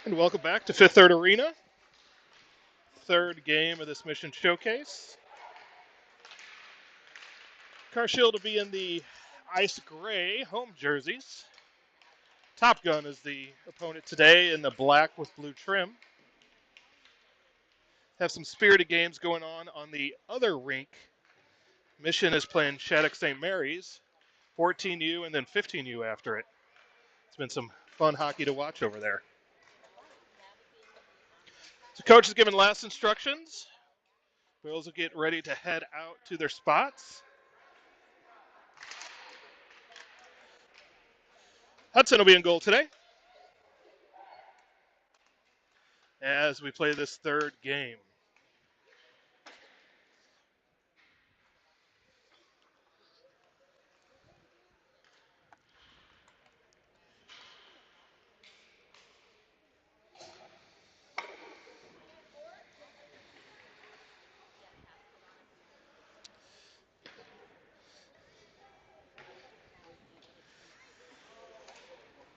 And welcome back to Fifth Third Arena, third game of this mission showcase. Carshield will be in the ice gray home jerseys. Top Gun is the opponent today in the black with blue trim. Have some spirited games going on the other rink. Mission is playing Shattuck St. Mary's, 14U and then 15U after it. It's been some fun hockey to watch over there. So coach is giving last instructions. Bills will get ready to head out to their spots. Hudson will be in goal today as we play this third game.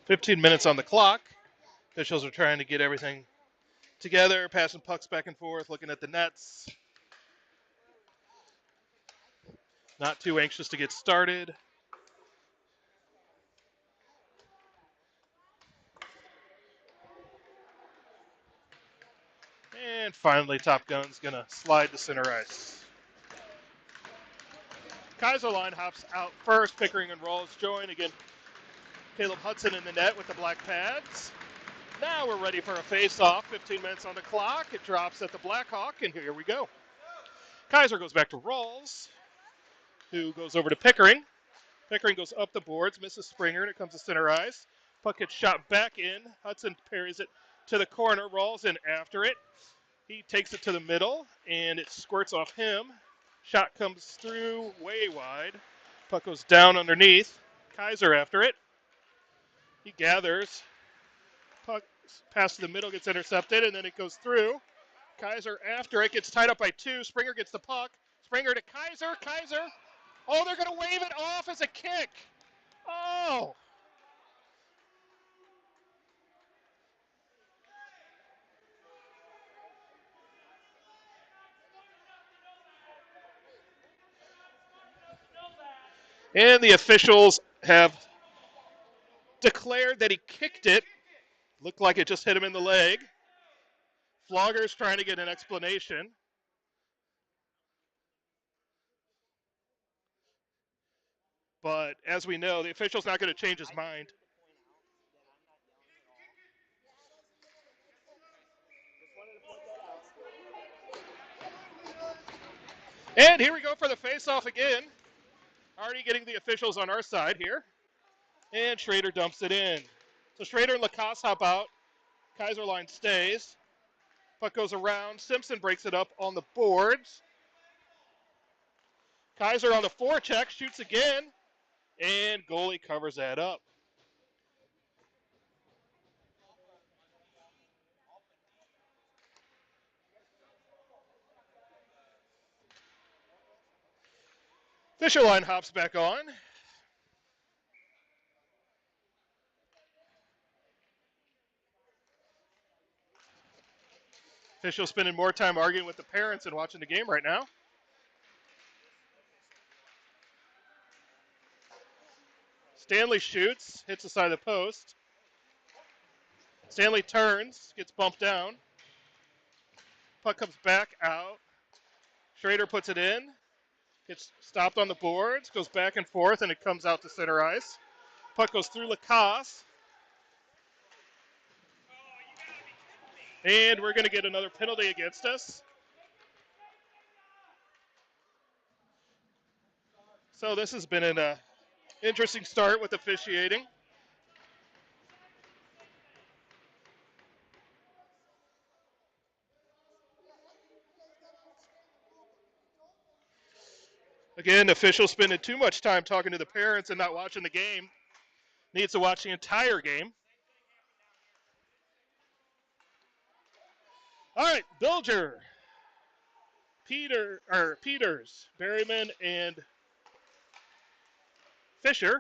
"15 minutes on the clock. Officials are trying to get everything together, passing pucks back and forth, looking at the nets. Not too anxious to get started. And finally, Top Gun's going to slide to center ice. Kaiserline hops out first. Pickering and Rawls join. Again, Caleb Hudson in the net with the black pads. Now we're ready for a face-off. 15 minutes on the clock. It drops at the Blackhawk, and here we go. Kaiser goes back to Rawls, who goes over to Pickering. Pickering goes up the boards, misses Springer, and it comes to center ice. Puck gets shot back in. Hudson parries it to the corner. Rawls in after it. He takes it to the middle, and it squirts off him. Shot comes through way wide. Puck goes down underneath. Kaiser after it. He gathers. Puck pass to the middle, gets intercepted, and then it goes through. Kaiser after it, gets tied up by two. Springer gets the puck. Springer to Kaiser. Kaiser. Oh, they're going to wave it off as a kick. Oh. And the officials have declared that he kicked it. Looked like it just hit him in the leg. Flogger's trying to get an explanation. But as we know, the official's not going to change his mind. And here we go for the face-off again. Already getting the officials on our side here. And Schrader dumps it in. So Schrader and Lacoste hop out. Kaiserline stays. Puck goes around. Simpson breaks it up on the boards. Kaiser on the forecheck, shoots again. And goalie covers that up. Fisherline hops back on. Official spending more time arguing with the parents than watching the game right now. Stanley shoots, hits the side of the post. Stanley turns, gets bumped down. Puck comes back out. Schrader puts it in. Gets stopped on the boards, goes back and forth, and it comes out to center ice. Puck goes through Lacoste. And we're going to get another penalty against us. So this has been an interesting start with officiating. Again, officials spending too much time talking to the parents and not watching the game. Needs to watch the entire game. All right, Bilger, Peters, Berryman, and Fisher.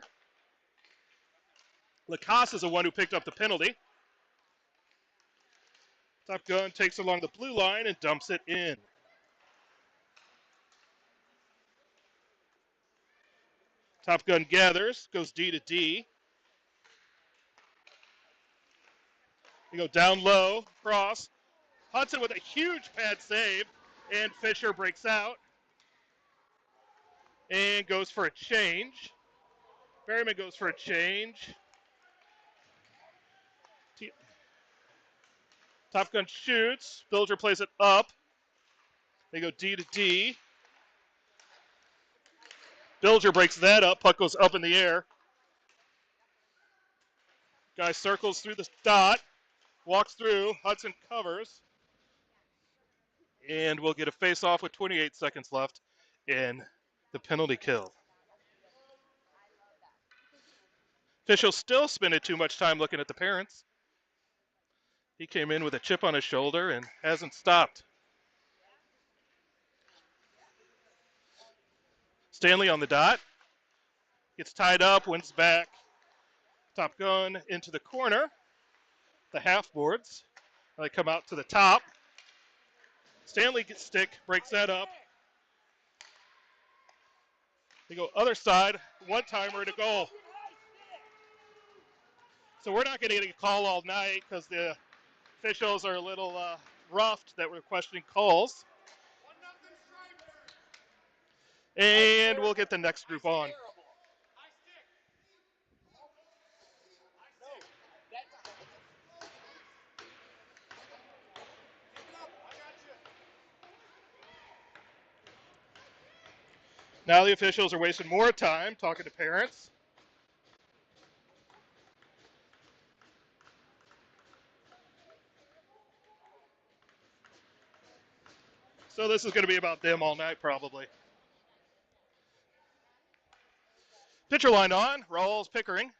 Lacoste is the one who picked up the penalty. Top Gun takes it along the blue line and dumps it in. Top Gun gathers, goes D to D. They go down low, cross. Hudson with a huge pad save, and Fisher breaks out and goes for a change. Berryman goes for a change. Top Gun shoots. Bilger plays it up. They go D to D. Bilger breaks that up. Puck goes up in the air. Guy circles through the dot. Walks through. Hudson covers. And we'll get a face-off with 28 seconds left in the penalty kill. Officials still spending too much time looking at the parents. He came in with a chip on his shoulder and hasn't stopped. Stanley on the dot. Gets tied up, wins back. Top Gun into the corner. The half boards. They come out to the top. Stanley gets stick, breaks that up. They go other side, one-timer to goal. So we're not going to get a call all night because the officials are a little roughed that we're questioning calls. And we'll get the next group on. Now the officials are wasting more time talking to parents. So this is going to be about them all night probably. Pitcher line on, Rawls, Pickering.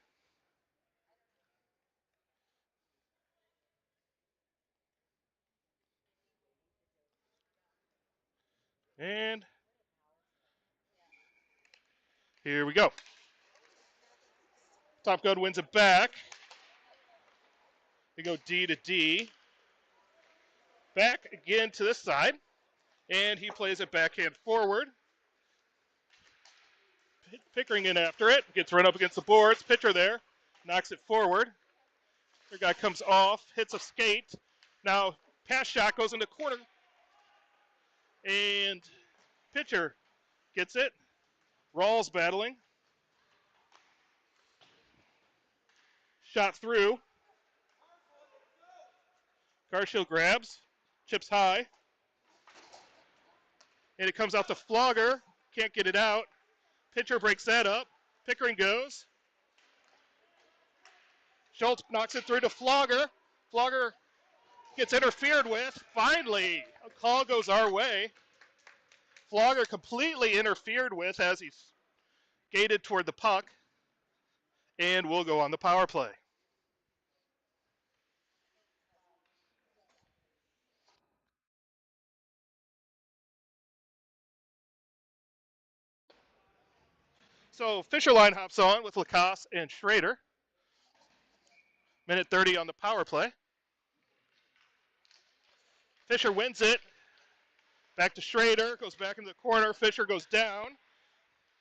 And here we go. Top Gun wins it back. They go D to D. Back again to this side. And he plays it backhand forward. Pickering in after it. Gets run up against the boards. Pitcher there. Knocks it forward. Their guy comes off. Hits a skate. Now pass shot goes into corner. And pitcher gets it. Rawls battling. Shot through. Carshield grabs. Chips high. And it comes out to Flogger. Can't get it out. Pitcher breaks that up. Pickering goes. Schultz knocks it through to Flogger. Flogger gets interfered with. Finally, a call goes our way. Flogger completely interfered with as he skated toward the puck. And we'll go on the power play. So Fisher line hops on with Lacoste and Schrader. Minute 30 on the power play. Fisher wins it. Back to Schrader, goes back into the corner. Fisher goes down.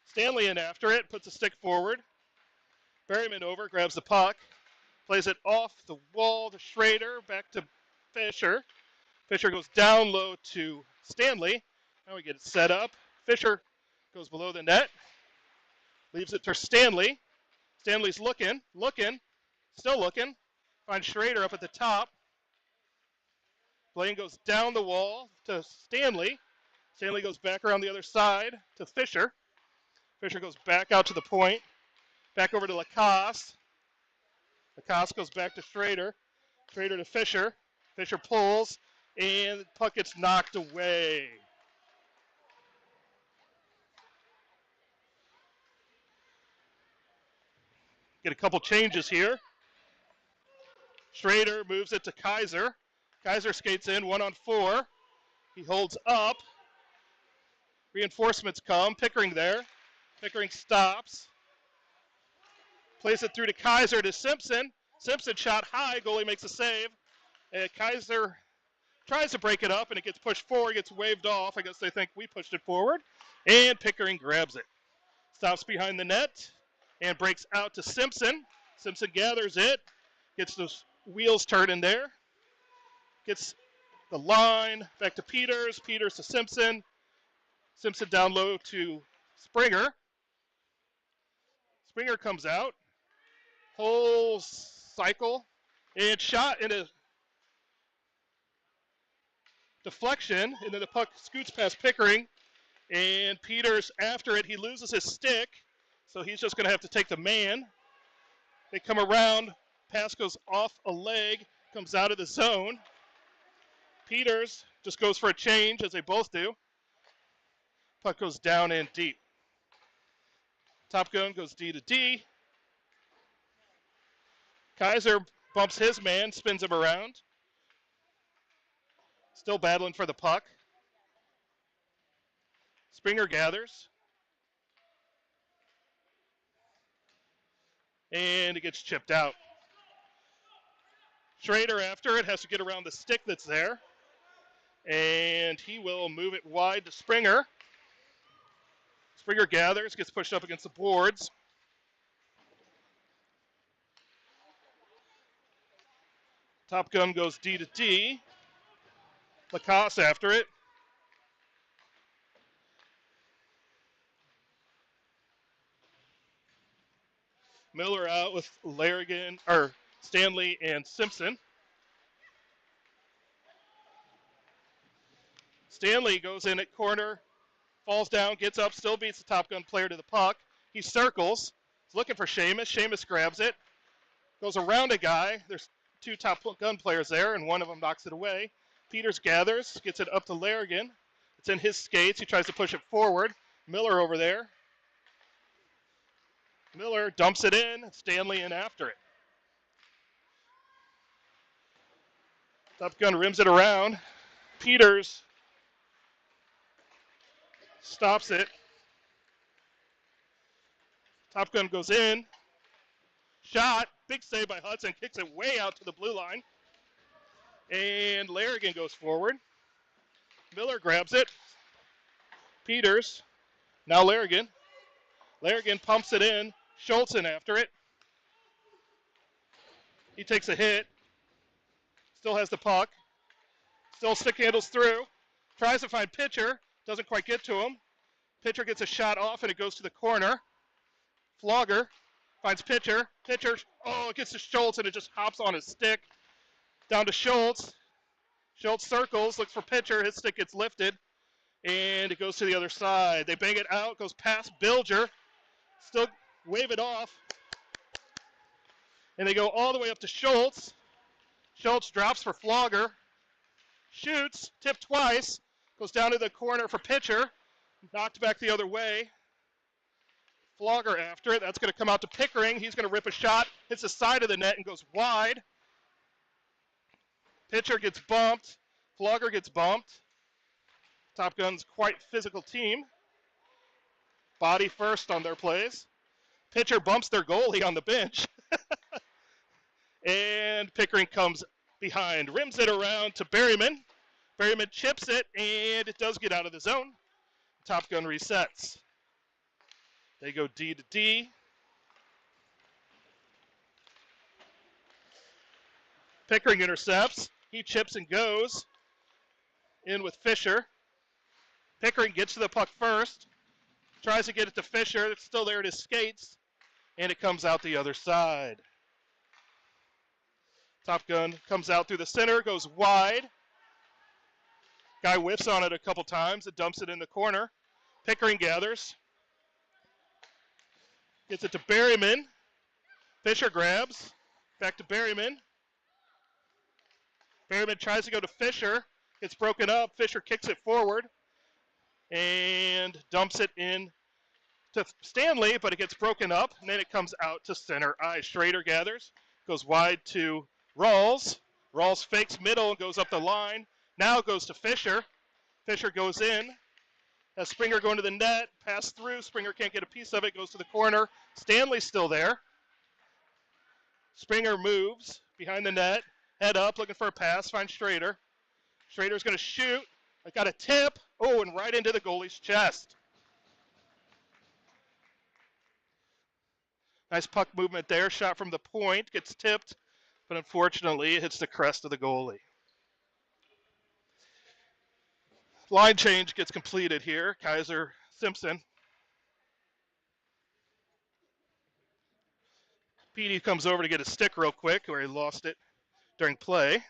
Stanley in after it, puts a stick forward. Berryman over, grabs the puck. Plays it off the wall to Schrader, back to Fisher. Fisher goes down low to Stanley. Now we get it set up. Fisher goes below the net. Leaves it to Stanley. Stanley's looking, still looking. Finds Schrader up at the top. Blaine goes down the wall to Stanley. Stanley goes back around the other side to Fisher. Fisher goes back out to the point. Back over to Lacoste. Lacoste goes back to Schrader. Schrader to Fisher. Fisher pulls, and the puck gets knocked away. Get a couple changes here. Schrader moves it to Kaiser. Kaiser skates in 1-on-4. He holds up. Reinforcements come. Pickering there. Pickering stops. Plays it through to Kaiser to Simpson. Simpson shot high. Goalie makes a save. Kaiser Tries to break it up, and it gets pushed forward, gets waved off. I guess they think we pushed it forward. And Pickering grabs it. Stops behind the net and breaks out to Simpson. Simpson gathers it, gets those wheels turning there. Gets the line back to Peters. Peters to Simpson. Simpson down low to Springer. Springer comes out. Whole cycle. And shot in a deflection. And then the puck scoots past Pickering. And Peters, after it, he loses his stick. So he's just going to have to take the man. They come around. Pass goes off a leg. Comes out of the zone. Peters just goes for a change, as they both do. Puck goes down and deep. Top Gun goes D to D. Kaiser bumps his man, spins him around. Still battling for the puck. Springer gathers. And it gets chipped out. Schrader, after it, has to get around the stick that's there. And he will move it wide to Springer. Springer gathers, gets pushed up against the boards. Top Gun goes D to D. Lacoste after it. Miller out with Stanley and Simpson. Stanley goes in at corner, falls down, gets up, still beats the Top Gun player to the puck. He circles, he's looking for Seamus. Seamus grabs it, goes around a guy. There's two Top Gun players there, and one of them knocks it away. Peters gathers, gets it up to Larrigan. It's in his skates. He tries to push it forward. Miller over there. Miller dumps it in. Stanley in after it. Top Gun rims it around. Peters stops it. Top Gun goes in. Shot. Big save by Hudson. Kicks it way out to the blue line. And Larrigan goes forward. Miller grabs it. Peters. Now Larrigan. Larrigan pumps it in. Schultz in after it. He takes a hit. Still has the puck. Still stick handles through. Tries to find Pitcher. Doesn't quite get to him. Pitcher gets a shot off and it goes to the corner. Flogger finds Pitcher. Pitcher, it gets to Schultz and it just hops on his stick. Down to Schultz. Schultz circles, looks for Pitcher. His stick gets lifted and it goes to the other side. They bang it out, goes past Bilger. Still wave it off. And they go all the way up to Schultz. Schultz drops for Flogger. Shoots, tipped twice. Goes down to the corner for Pitcher. Knocked back the other way. Flogger after it. That's going to come out to Pickering. He's going to rip a shot. Hits the side of the net and goes wide. Pitcher gets bumped. Flogger gets bumped. Top Gun's quite physical team. Body first on their plays. Pitcher bumps their goalie on the bench. And Pickering comes behind. Rims it around to Berryman. Berryman chips it, and it does get out of the zone. Top Gun resets. They go D to D. Pickering intercepts. He chips and goes. In with Fisher. Pickering gets to the puck first. Tries to get it to Fisher. It's still there at his skates. And it comes out the other side. Top Gun comes out through the center, goes wide. Guy whiffs on it a couple times. It dumps it in the corner. Pickering gathers. Gets it to Berryman. Fisher grabs. Back to Berryman. Berryman tries to go to Fisher. It's broken up. Fisher kicks it forward. And dumps it in to Stanley, but it gets broken up. And then it comes out to center ice. Schrader gathers. Goes wide to Rawls. Rawls fakes middle and goes up the line. Now it goes to Fisher. Fisher goes in. Has Springer going to the net. Pass through. Springer can't get a piece of it. Goes to the corner. Stanley's still there. Springer moves behind the net. Head up, looking for a pass. Finds Schrader. Schrader's going to shoot. I got a tip. Oh, and right into the goalie's chest. Nice puck movement there. Shot from the point. Gets tipped, but unfortunately it hits the crest of the goalie. Line change gets completed here. Kaiser Simpson. Petey comes over to get a stick real quick where he lost it during play.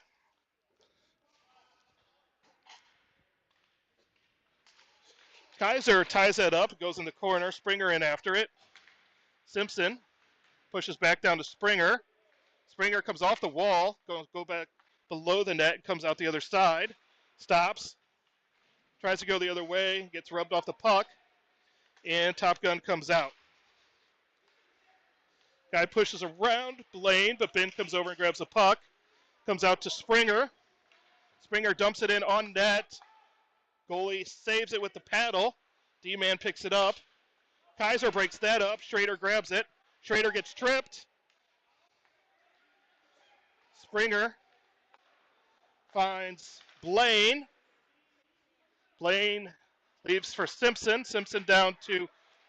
Kaiser ties that up, goes in the corner. Springer in after it. Simpson pushes back down to Springer. Springer comes off the wall, go back below the net, comes out the other side, stops, tries to go the other way, gets rubbed off the puck, and Top Gun comes out. Guy pushes around Blaine, but Ben comes over and grabs the puck, comes out to Springer. Springer dumps it in on net. Goalie saves it with the paddle. D-man picks it up. Kaiser breaks that up. Schrader grabs it. Schrader gets tripped. Springer finds Blaine. Blaine leaves for Simpson. Simpson down to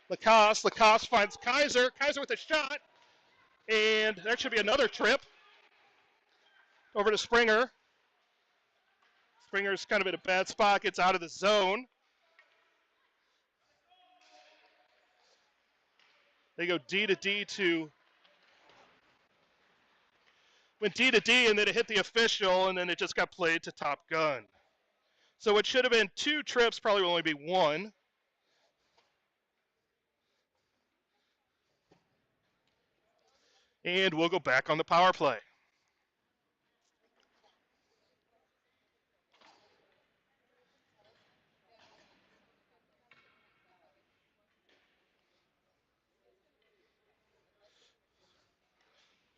Lacoste. Lacoste finds Kaiser. Kaiser with a shot. And that should be another trip. Over to Springer. Springer's kind of in a bad spot. Gets out of the zone. They go D to D to... Went D to D, and then it hit the official, and then it just got played to Top Gun. So it should have been 2 trips, probably will only be 1. And we'll go back on the power play.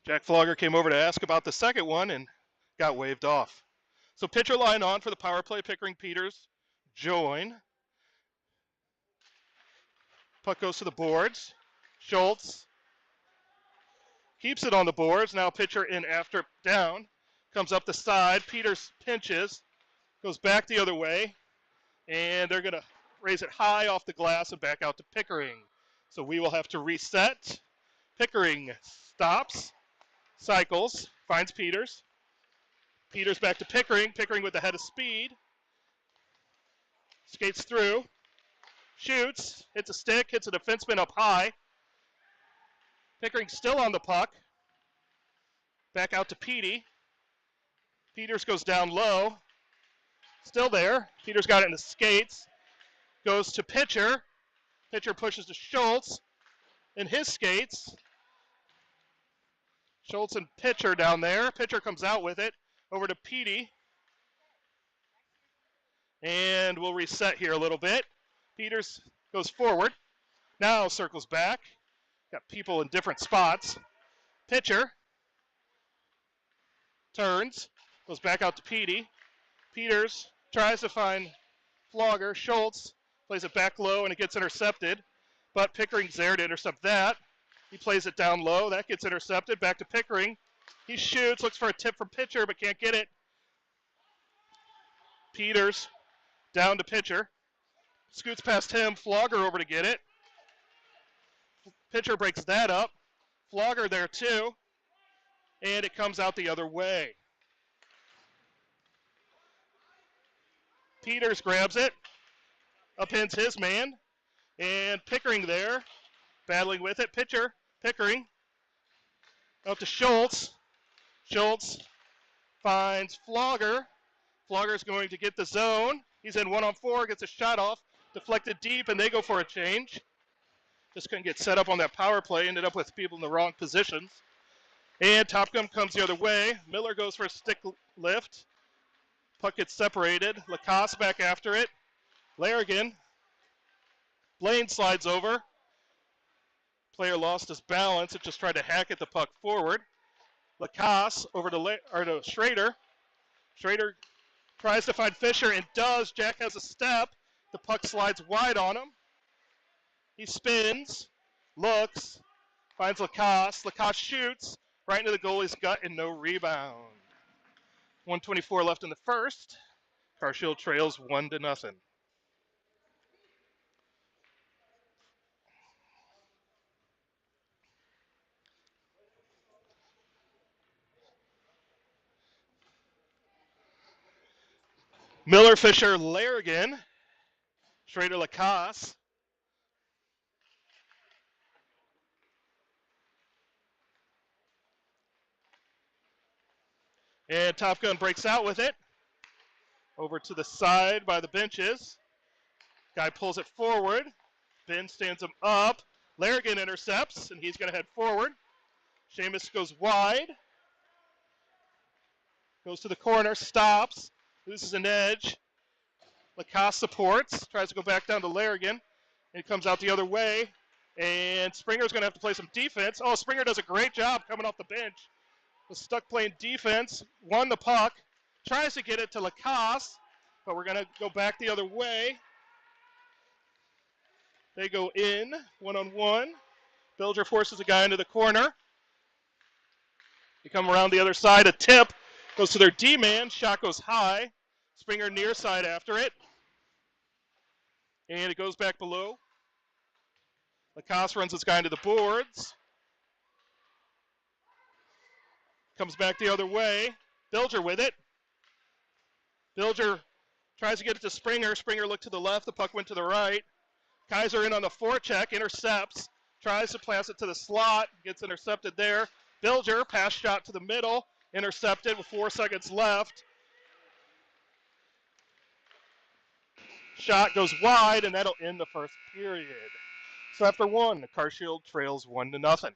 Jack Flogger came over to ask about the second one and got waved off. So pitcher line on for the power play. Pickering, Peters join. Puck goes to the boards. Schultz keeps it on the boards. Now pitcher in after down. Comes up the side. Peters pinches. Goes back the other way. And they're going to raise it high off the glass and back out to Pickering. So we will have to reset. Pickering stops. Cycles. Finds Peters. Peters back to Pickering. Pickering with the head of speed. Skates through. Shoots. Hits a stick. Hits a defenseman up high. Pickering still on the puck. Back out to Petey. Peters goes down low. Still there. Peters got it in the skates. Goes to pitcher. Pitcher pushes to Schultz in his skates. Schultz and pitcher down there. Pitcher comes out with it. Over to Petey. And we'll reset here a little bit. Peters goes forward. Now circles back. Got people in different spots. Pitcher turns. Goes back out to Petey. Peters tries to find Flogger. Schultz plays it back low and it gets intercepted. But Pickering's there to intercept that. He plays it down low. That gets intercepted. Back to Pickering. He shoots, looks for a tip from pitcher, but can't get it. Peters down to pitcher. Scoots past him. Flogger over to get it. Pitcher breaks that up. Flogger there too. And it comes out the other way. Peters grabs it. Upends his man. And Pickering there. Battling with it. Pickering. Up to Schultz. Schultz finds Flogger. Flogger's going to get the zone. He's in 1-on-4. Gets a shot off. Deflected deep, and they go for a change. Just couldn't get set up on that power play. Ended up with people in the wrong positions. And Top Gun comes the other way. Miller goes for a stick lift. Puck gets separated. Lacoste back after it. Larrigan. Blaine slides over. Player lost his balance. It just tried to hack at the puck forward. Lacoste over to Schrader. Schrader tries to find Fisher and does. Jack has a step. The puck slides wide on him. He spins, looks, finds Lacoste. Lacoste shoots right into the goalie's gut and no rebound. 1:24 left in the first. Carshield trails 1-0. Miller, Fisher, Larrigan, Schrader, Lacasse. And Top Gun breaks out with it. Over to the side by the benches. Guy pulls it forward. Ben stands him up. Larrigan intercepts, and he's going to head forward. Seamus goes wide. Goes to the corner, stops, loses an edge. Lacasse supports, tries to go back down to Larrigan, and it comes out the other way. And Springer's going to have to play some defense. Oh, Springer does a great job coming off the bench. Was stuck playing defense, won the puck, tries to get it to Lacasse, but we're going to go back the other way. They go in, one-on-one. Bilger forces a guy into the corner. They come around the other side, a tip, goes to their D-man, shot goes high. Springer near side after it. And it goes back below. Lacasse runs this guy into the boards. Comes back the other way. Bilger with it. Bilger tries to get it to Springer. Springer looked to the left. The puck went to the right. Kaiser in on the forecheck. Intercepts. Tries to pass it to the slot. Gets intercepted there. Bilger, pass shot to the middle. Intercepted with 4 seconds left. Shot goes wide, and that'll end the first period. So after one, Carshield trails 1-0.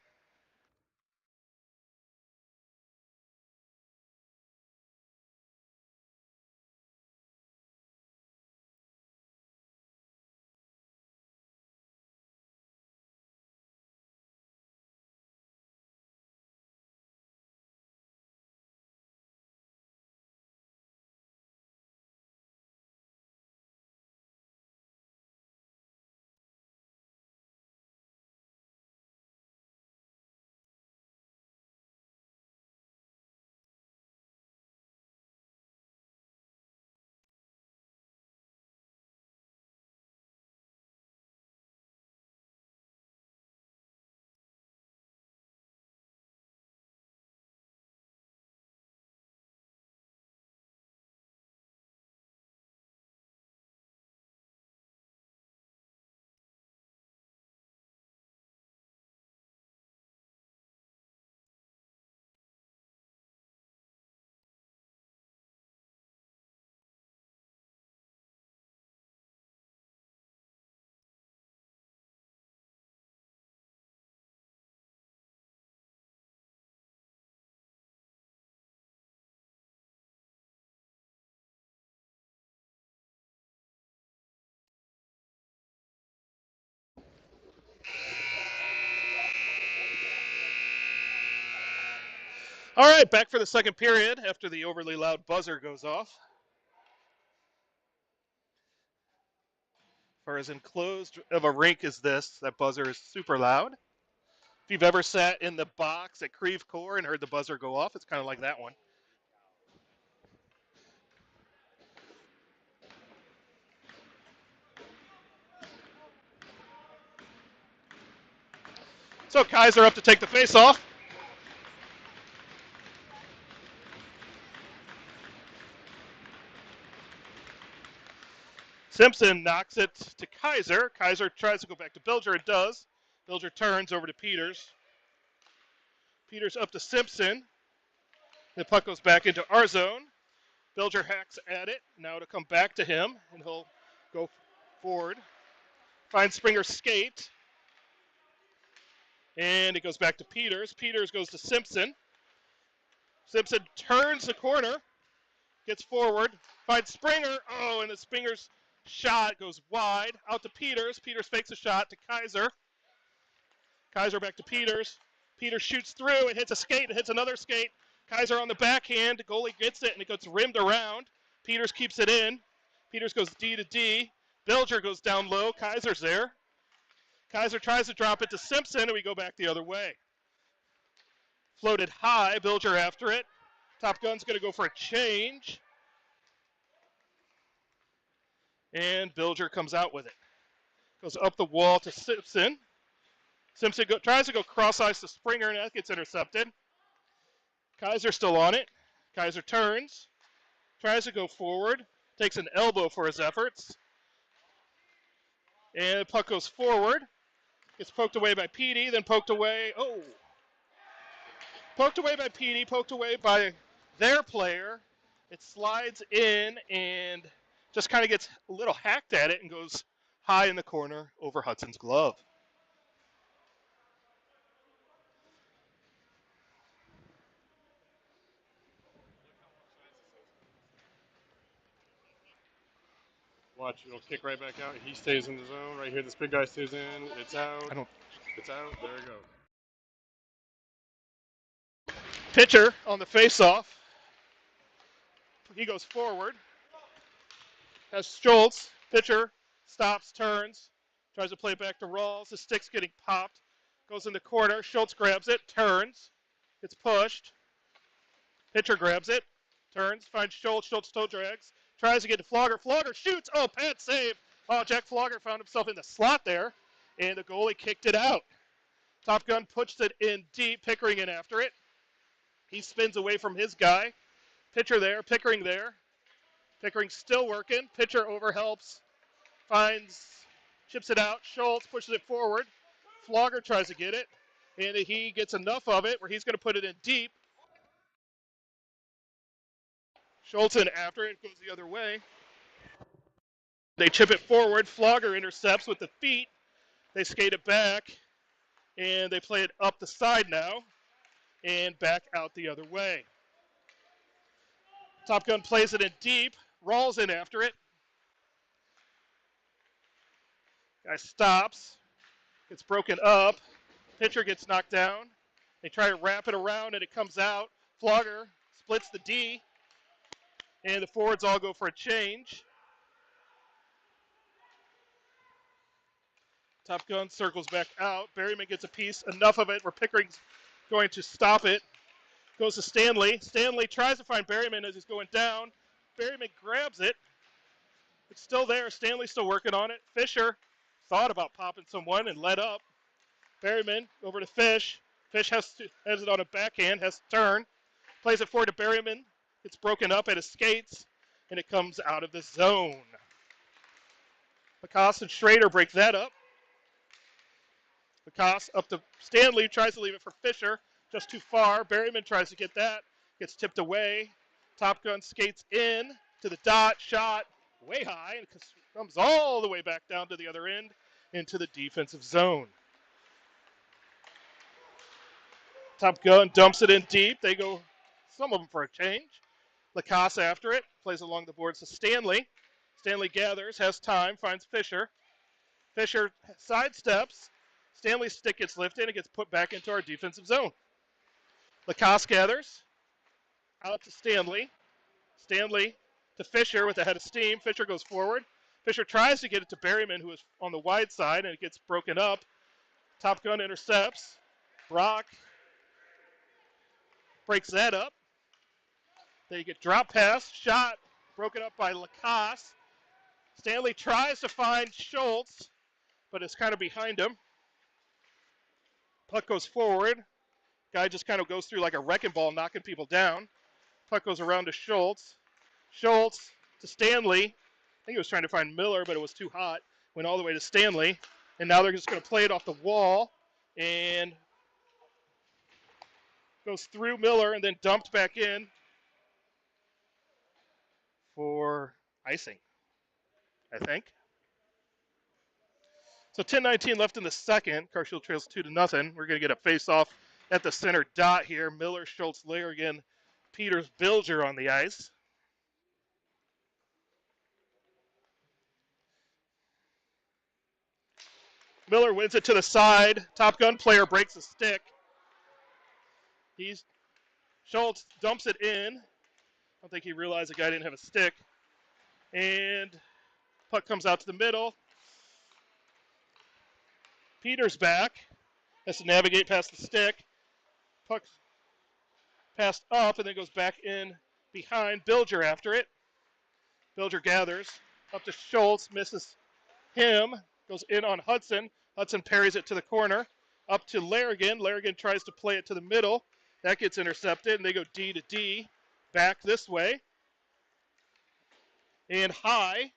All right, back for the second period after the overly loud buzzer goes off. For as enclosed of a rink as this, that buzzer is super loud. If you've ever sat in the box at Creve Coeur and heard the buzzer go off, it's kind of like that one. So Kaiser up to take the face-off. Simpson knocks it to Kaiser. Kaiser tries to go back to Bilger. It does. Bilger turns over to Peters. Peters up to Simpson. The puck goes back into our zone. Bilger hacks at it. Now to come back to him, and he'll go forward. Finds Springer's skate. And it goes back to Peters. Peters goes to Simpson. Simpson turns the corner. Gets forward. Finds Springer. Oh, and the Springer's shot goes wide. Out to Peters. Peters fakes a shot to Kaiser. Kaiser back to Peters. Peters shoots through. It hits a skate. It hits another skate. Kaiser on the backhand. The goalie gets it, and it goes rimmed around. Peters keeps it in. Peters goes D to D. Bilger goes down low. Kaiser's there. Kaiser tries to drop it to Simpson, and we go back the other way. Floated high. Bilger after it. Top Gun's going to go for a change. And Bilger comes out with it. Goes up the wall to Simpson. Simpson tries to go cross-ice to Springer, and that gets intercepted. Kaiser still on it. Kaiser turns. Tries to go forward. Takes an elbow for his efforts. And the puck goes forward. Gets poked away by Petey, then poked away. Oh! Poked away by Petey, poked away by their player. It slides in and just kind of gets a little hacked at it and goes high in the corner over Hudson's glove. Watch, it'll kick right back out. He stays in the zone. Right here, this big guy stays in. It's out. It's out. There we go. Pitcher on the faceoff. He goes forward. Has Schultz. Pitcher stops, turns, tries to play it back to Rawls. His stick's getting popped. Goes in the corner. Schultz grabs it, turns, gets pushed. Pitcher grabs it, turns, finds Schultz. Schultz toe drags, tries to get to Flogger. Flogger shoots. Oh, pad save. Oh, Jack Flogger found himself in the slot there, and the goalie kicked it out. Top Gun pushed it in deep. Pickering in after it. He spins away from his guy. Pitcher there, Pickering there. Pickering still working. Pitcher overhelps. Finds, chips it out. Schultz pushes it forward. Flogger tries to get it, and he gets enough of it where he's going to put it in deep. Schultz in after it, goes the other way. They chip it forward. Flogger intercepts with the feet. They skate it back, and they play it up the side now and back out the other way. Top Gun plays it in deep. Rawls in after it. Guy stops. Gets broken up. Pitcher gets knocked down. They try to wrap it around, and it comes out. Flogger splits the D, and the forwards all go for a change. Top Gun circles back out. Berryman gets a piece, enough of it where Pickering's going to stop it. Goes to Stanley. Stanley tries to find Berryman as he's going down. Berryman grabs it. It's still there. Stanley's still working on it. Fisher thought about popping someone and let up. Berryman over to Fish. Fish has it on a backhand, has to turn. Plays it forward to Berryman. It's broken up at his skates, and it comes out of the zone. Lacoste and Schrader break that up. Lacoste up to Stanley, tries to leave it for Fisher, just too far. Berryman tries to get that, gets tipped away. Top Gun skates in to the dot, shot way high, and comes all the way back down to the other end into the defensive zone. Top Gun dumps it in deep. They go, some of them for a change. Lacoste after it, plays along the boards to Stanley. Stanley gathers, has time, finds Fisher. Fisher sidesteps. Stanley's stick gets lifted and gets put back into our defensive zone. Lacoste gathers, out to Stanley. Stanley to Fisher with a head of steam. Fisher goes forward. Fisher tries to get it to Berryman, who is on the wide side, and it gets broken up. Top Gun intercepts. Brock breaks that up. They get drop pass, shot, broken up by Lacoste. Stanley tries to find Schultz, but it's kind of behind him. Puck goes forward. Guy just kind of goes through like a wrecking ball, knocking people down. Puck goes around to Schultz. Schultz to Stanley. I think he was trying to find Miller, but it was too hot. Went all the way to Stanley. And now they're just going to play it off the wall. And goes through Miller and then dumped back in for icing, I think. So 10:19 left in the second. Carshield trails 2-0. We're going to get a face-off at the center dot here. Miller, Schultz, Larrigan, Peters, Bilger on the ice. Miller wins it to the side. Top Gun player breaks a stick. Schultz dumps it in. I don't think he realized the guy didn't have a stick. And puck comes out to the middle. Peters back. Has to navigate past the stick. Puck passed up and then goes back in behind. Bilger after it. Bilger gathers. Up to Schultz, misses him, goes in on Hudson. Hudson parries it to the corner. Up to Larrigan. Larrigan tries to play it to the middle. That gets intercepted, and they go D to D. Back this way. And high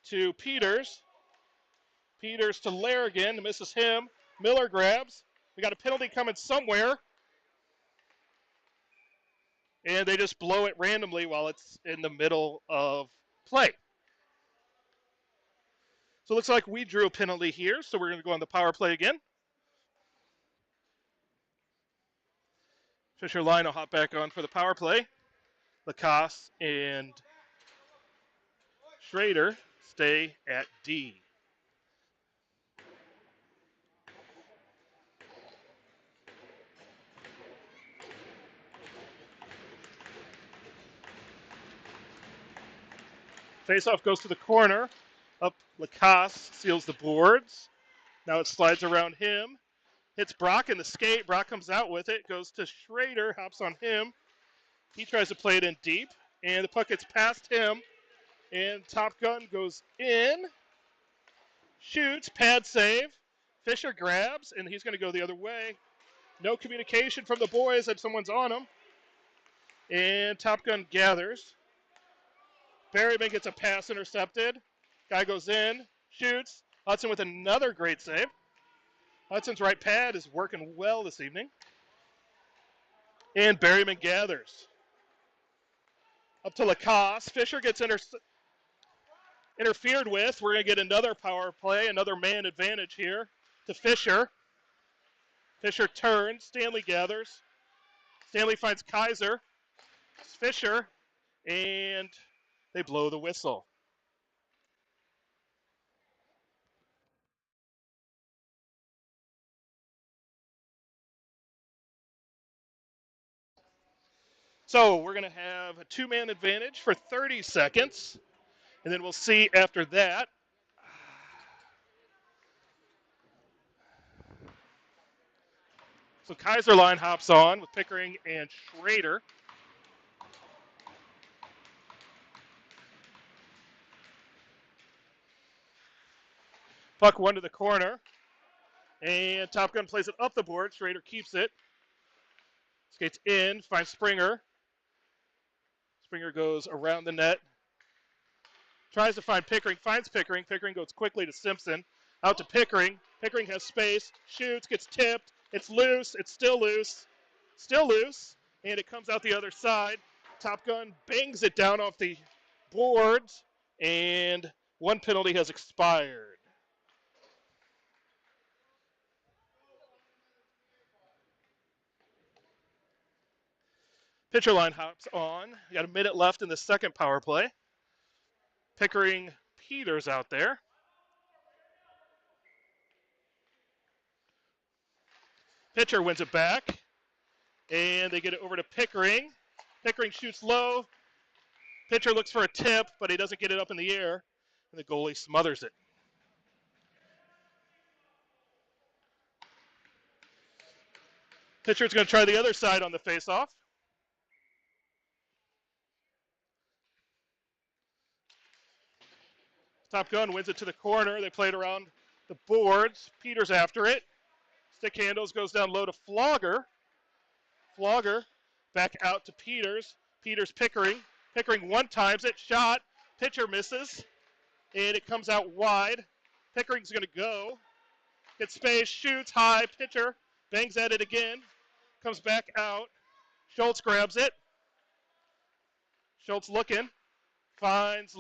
to Peters. Peters to Larrigan, misses him. Miller grabs. We got a penalty coming somewhere. And they just blow it randomly while it's in the middle of play. So it looks like we drew a penalty here, so we're going to go on the power play again. Fisher line will hop back on for the power play. Lacoste and Schrader stay at D. Faceoff goes to the corner. Up Lacoste seals the boards. Now it slides around him. Hits Brock in the skate. Brock comes out with it. Goes to Schrader. Hops on him. He tries to play it in deep. And the puck gets past him. And Top Gun goes in. Shoots. Pad save. Fisher grabs. And he's going to go the other way. No communication from the boys that someone's on him. And Top Gun gathers. Berryman gets a pass intercepted. Guy goes in. Shoots. Hudson with another great save. Hudson's right pad is working well this evening. And Berryman gathers. Up to Lacoste. Fisher gets interfered with. We're going to get another power play, another man advantage here to Fisher. Fisher turns. Stanley gathers. Stanley finds Kaiser. Fisher. And they blow the whistle. So we're going to have a two-man advantage for 30 seconds. And then we'll see after that. So Kaiserline hops on with Pickering and Schrader. Puck one to the corner. And Top Gun plays it up the board. Schrader keeps it. Skates in, finds Springer. Springer goes around the net. Tries to find Pickering, finds Pickering. Pickering goes quickly to Simpson. Out to Pickering. Pickering has space. Shoots, gets tipped. It's loose. It's still loose. Still loose. And it comes out the other side. Top Gun bangs it down off the boards. And one penalty has expired. Pitcher line hops on. You got a minute left in the second power play. Pickering Peters out there. Pitcher wins it back. And they get it over to Pickering. Pickering shoots low. Pitcher looks for a tip, but he doesn't get it up in the air. And the goalie smothers it. Pitcher's going to try the other side on the faceoff. Top Gun wins it to the corner. They play it around the boards. Peters after it. Stick handles, goes down low to Flogger. Flogger back out to Peters. Peters Pickering. Pickering one times it. Shot. Pitcher misses. And it comes out wide. Pickering's going to go. Gets space. Shoots high. Pitcher bangs at it again. Comes back out. Schultz grabs it. Schultz looking. Finds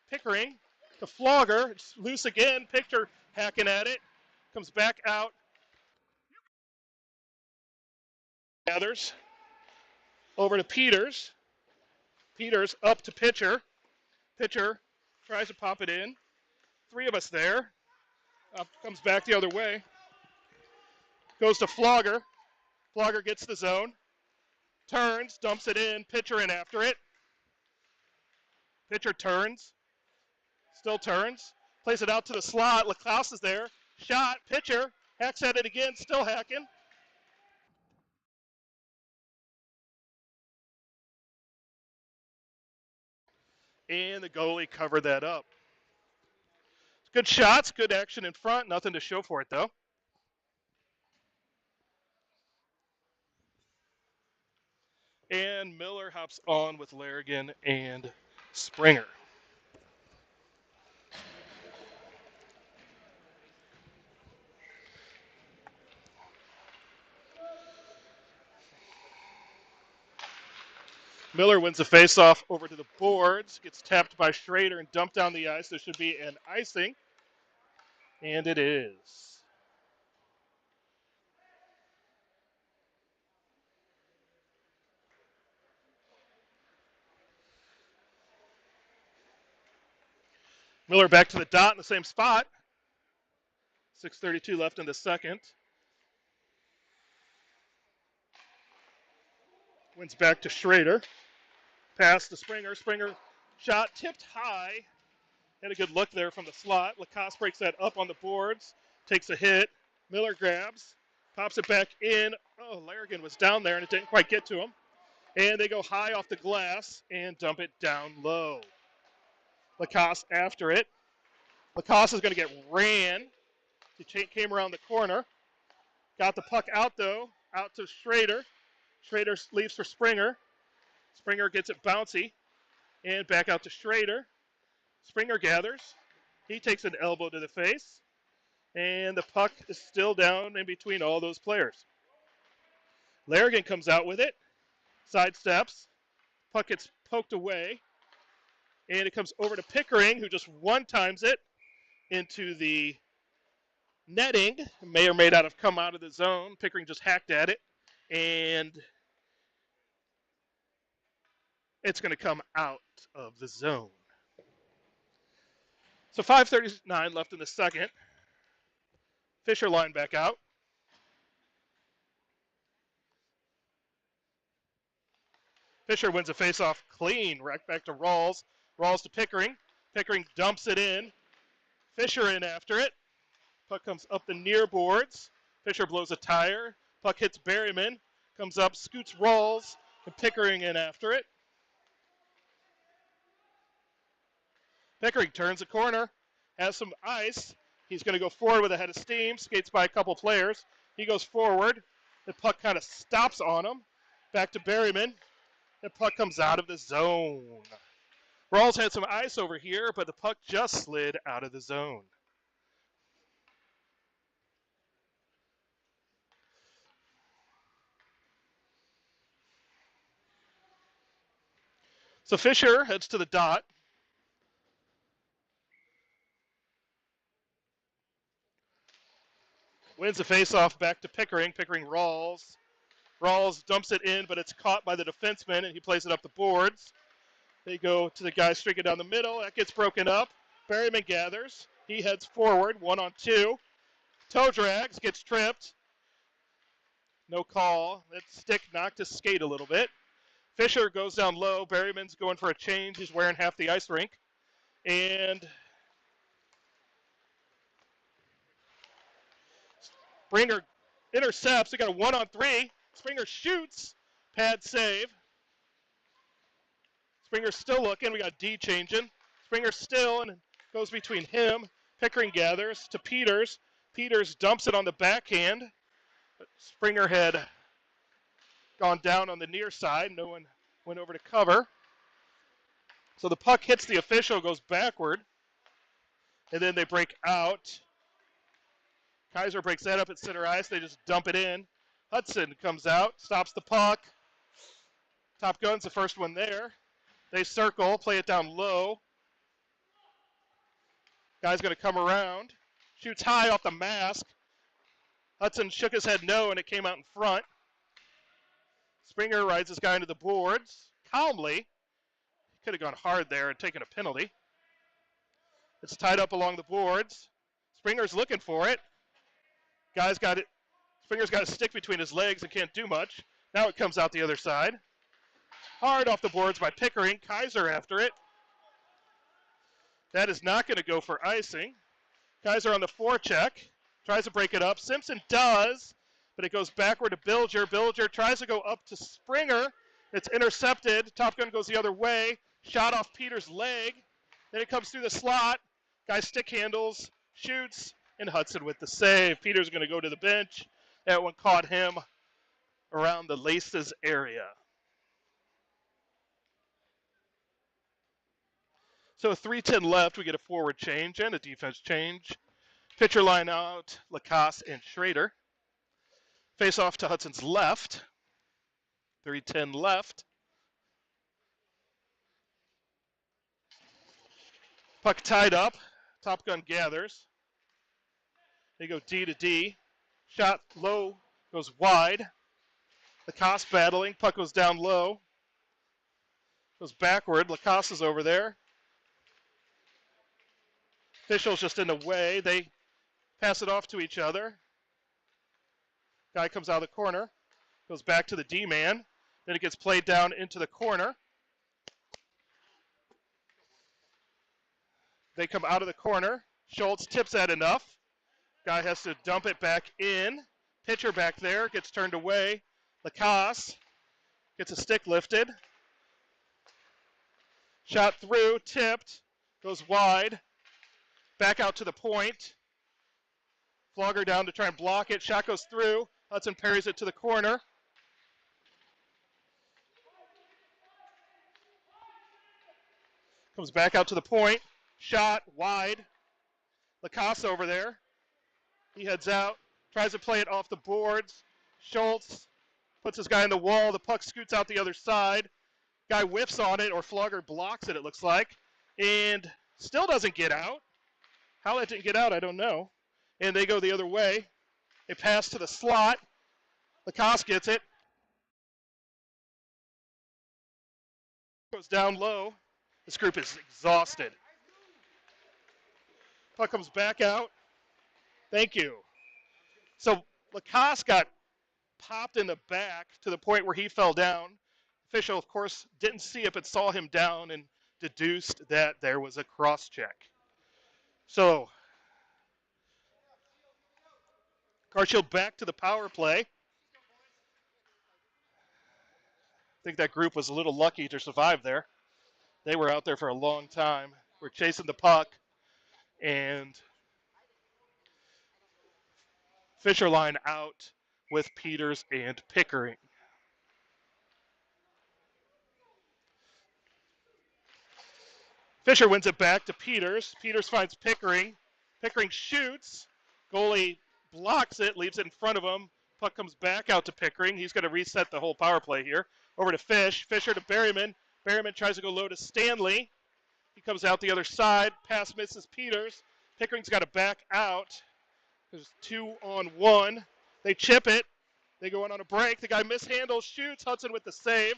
Pickering. The Flogger. It's loose again. Pitcher hacking at it. Comes back out. Gathers. Over to Peters. Peters up to Pitcher. Pitcher tries to pop it in. Three of us there. Up comes back the other way. Goes to Flogger. Flogger gets the zone. Turns, dumps it in. Pitcher in after it. Pitcher turns. Still turns. Plays it out to the slot. Lacoste is there. Shot. Pitcher hacks at it again. Still hacking. And the goalie covered that up. Good shots, good action in front. Nothing to show for it, though. And Miller hops on with Larrigan and Springer. Miller wins the faceoff over to the boards, gets tapped by Schrader and dumped down the ice. There should be an icing, and it is. Miller back to the dot in the same spot. 6:32 left in the second. Wins back to Schrader. Pass to Springer. Springer shot tipped high. Had a good look there from the slot. Lacoste breaks that up on the boards. Takes a hit. Miller grabs. Pops it back in. Oh, Larrigan was down there and it didn't quite get to him. And they go high off the glass and dump it down low. Lacoste after it. Lacoste is going to get ran. He came around the corner. Got the puck out, though. Out to Schrader. Schrader leaves for Springer. Springer gets it bouncy. And back out to Schrader. Springer gathers. He takes an elbow to the face. And the puck is still down in between all those players. Larrigan comes out with it. Sidesteps. Puck gets poked away. And it comes over to Pickering, who just one-times it into the netting. May or may not have come out of the zone. Pickering just hacked at it. And it's going to come out of the zone. So 5:39 left in the second. Fisher line back out. Fisher wins a faceoff clean. Right back to Rawls. Rawls to Pickering. Pickering dumps it in. Fisher in after it. Puck comes up the near boards. Fisher blows a tire. Puck hits Berryman. Comes up, scoots Rawls, and Pickering in after it. Pickering turns the corner, has some ice. He's going to go forward with a head of steam, skates by a couple players. He goes forward. The puck kind of stops on him. Back to Berryman. The puck comes out of the zone. Rawls had some ice over here, but the puck just slid out of the zone. So Fisher heads to the dot. Wins the faceoff back to Pickering. Pickering Rawls. Rawls dumps it in, but it's caught by the defenseman, and he plays it up the boards. They go to the guy streaking down the middle. That gets broken up. Berryman gathers. He heads forward, 1-on-2. Toe drags, gets tripped. No call. That stick knocked his skate a little bit. Fisher goes down low. Berryman's going for a change. He's wearing half the ice rink. And Springer intercepts. They got a 1-on-3. Springer shoots. Pad save. Springer's still looking. We got D changing. Springer still and goes between him. Pickering gathers to Peters. Peters dumps it on the backhand. Springer had gone down on the near side. No one went over to cover. So the puck hits the official, goes backward. And then they break out. Kaiser breaks that up at center ice. They just dump it in. Hudson comes out, stops the puck. Top Gun's the first one there. They circle, play it down low. Guy's going to come around. Shoots high off the mask. Hudson shook his head no, and it came out in front. Springer rides this guy into the boards calmly. Could have gone hard there and taken a penalty. It's tied up along the boards. Springer's looking for it. Guy's got it. Springer's got a stick between his legs and can't do much. Now it comes out the other side. Hard off the boards by Pickering. Kaiser after it. That is not going to go for icing. Kaiser on the forecheck. Tries to break it up. Simpson does, but it goes backward to Bilger. Bilger tries to go up to Springer. It's intercepted. Top Gun goes the other way. Shot off Peters' leg. Then it comes through the slot. Guy stick handles, shoots, and Hudson with the save. Peters going to go to the bench. That one caught him around the laces area. So 3:10 left. We get a forward change and a defense change. Pitcher line out, Lacoste and Schrader. Face off to Hudson's left. 3:10 left. Puck tied up. Top Gun gathers. They go D to D. Shot low, goes wide. Lacoste battling. Puck goes down low. Goes backward. Lacoste is over there. Official's just in the way. They pass it off to each other. Guy comes out of the corner. Goes back to the D-man. Then it gets played down into the corner. They come out of the corner. Schultz tips that enough. Guy has to dump it back in. Pitcher back there gets turned away. Lacoste gets a stick lifted. Shot through, tipped, goes wide. Back out to the point. Flogger down to try and block it. Shot goes through. Hudson parries it to the corner. Comes back out to the point. Shot wide. Lacoste over there. He heads out. Tries to play it off the boards. Schultz puts his guy in the wall. The puck scoots out the other side. Guy whiffs on it, or Flogger blocks it, it looks like. And still doesn't get out. How that didn't get out, I don't know. And they go the other way. They pass to the slot. Lacoste gets it. Goes down low. This group is exhausted. Puck comes back out. Thank you. So Lacoste got popped in the back to the point where he fell down. Official, of course, didn't see it, but saw him down and deduced that there was a cross check. So Carshield back to the power play. I think that group was a little lucky to survive there. They were out there for a long time. We're chasing the puck, and Fisher line out with Peters and Pickering. Fisher wins it back to Peters. Peters finds Pickering. Pickering shoots. Goalie blocks it, leaves it in front of him. Puck comes back out to Pickering. He's going to reset the whole power play here. Over to Fish. Fisher to Berryman. Berryman tries to go low to Stanley. He comes out the other side. Pass misses Peters. Pickering's got to back out. There's 2-on-1. They chip it. They go in on a break. The guy mishandles, shoots. Hudson with the save.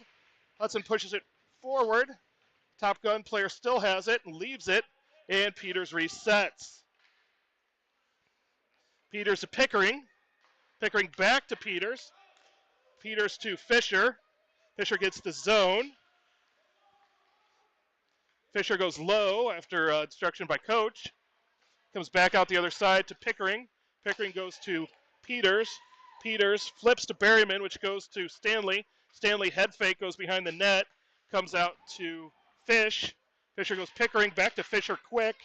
Hudson pushes it forward. Top Gun player still has it and leaves it. And Peters resets. Peters to Pickering. Pickering back to Peters. Peters to Fisher. Fisher gets the zone. Fisher goes low after instruction by coach. Comes back out the other side to Pickering. Pickering goes to Peters. Peters flips to Berryman, which goes to Stanley. Stanley head fake goes behind the net. Comes out to Fish. Fisher goes Pickering. Back to Fisher quick.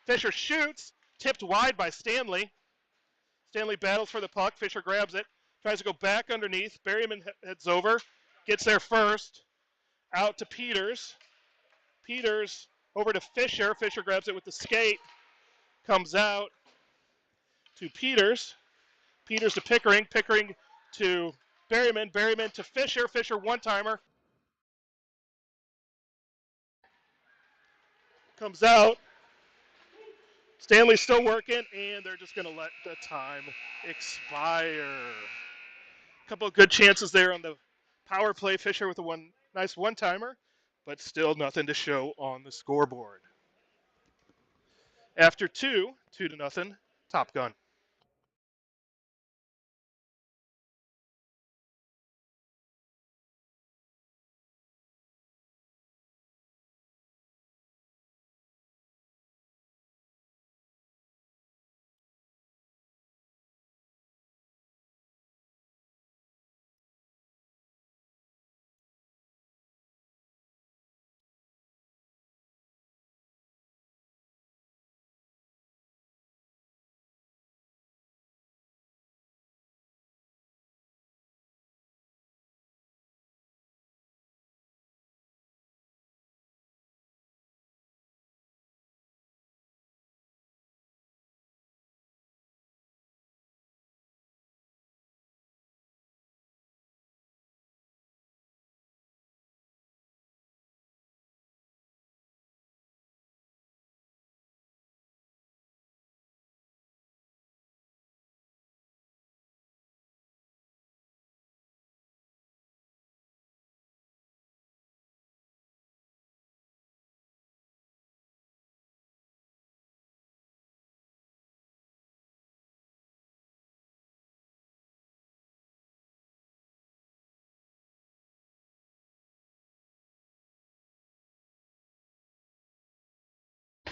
Fisher shoots. Tipped wide by Stanley. Stanley battles for the puck. Fisher grabs it. Tries to go back underneath. Berryman heads over. Gets there first. Out to Peters. Peters over to Fisher. Fisher grabs it with the skate. Comes out to Peters. Peters to Pickering. Pickering to Berryman. Berryman to Fisher. Fisher one-timer. Comes out. Stanley's still working, and they're just going to let the time expire. A couple of good chances there on the power play. Fisher with a nice one-timer, but still nothing to show on the scoreboard. After 2-0, Top Gun.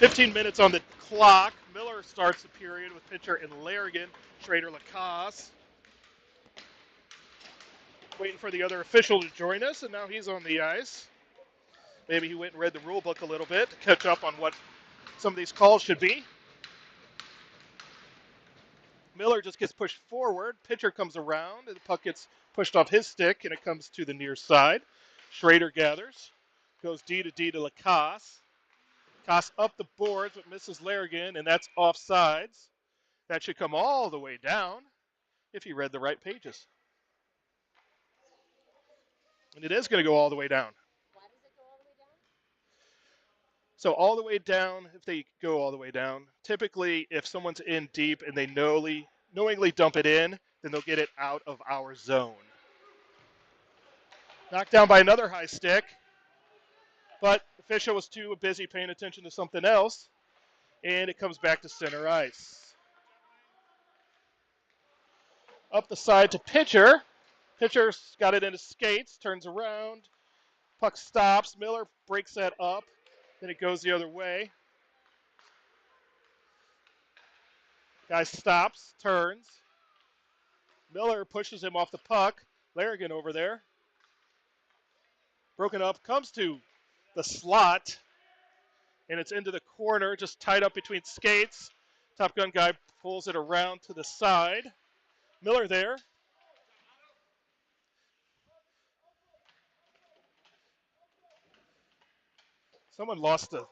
15 minutes on the clock. Miller starts the period with pitcher and Larrigan. Schrader Lacoste. Waiting for the other official to join us, and now he's on the ice. Maybe he went and read the rule book a little bit to catch up on what some of these calls should be. Miller just gets pushed forward. Pitcher comes around, and the puck gets pushed off his stick, and it comes to the near side. Schrader gathers. Goes D to Lacoste. Lacoste up the boards, but misses Larrigan, and that's offsides. That should come all the way down if you read the right pages. And it is going to go all the way down. Why does it go all the way down? So all the way down, if they go all the way down, typically if someone's in deep and they knowingly dump it in, then they'll get it out of our zone. Knocked down by another high stick, but the official was too busy paying attention to something else, and it comes back to center ice. Up the side to pitcher. Pitcher's got it in his skates, turns around, puck stops. Miller breaks that up, then it goes the other way. Guy stops, turns. Miller pushes him off the puck. Larrigan over there. Broken up, comes to the slot, and it's into the corner, just tied up between skates. Top Gun guy pulls it around to the side. Miller there. Someone lost a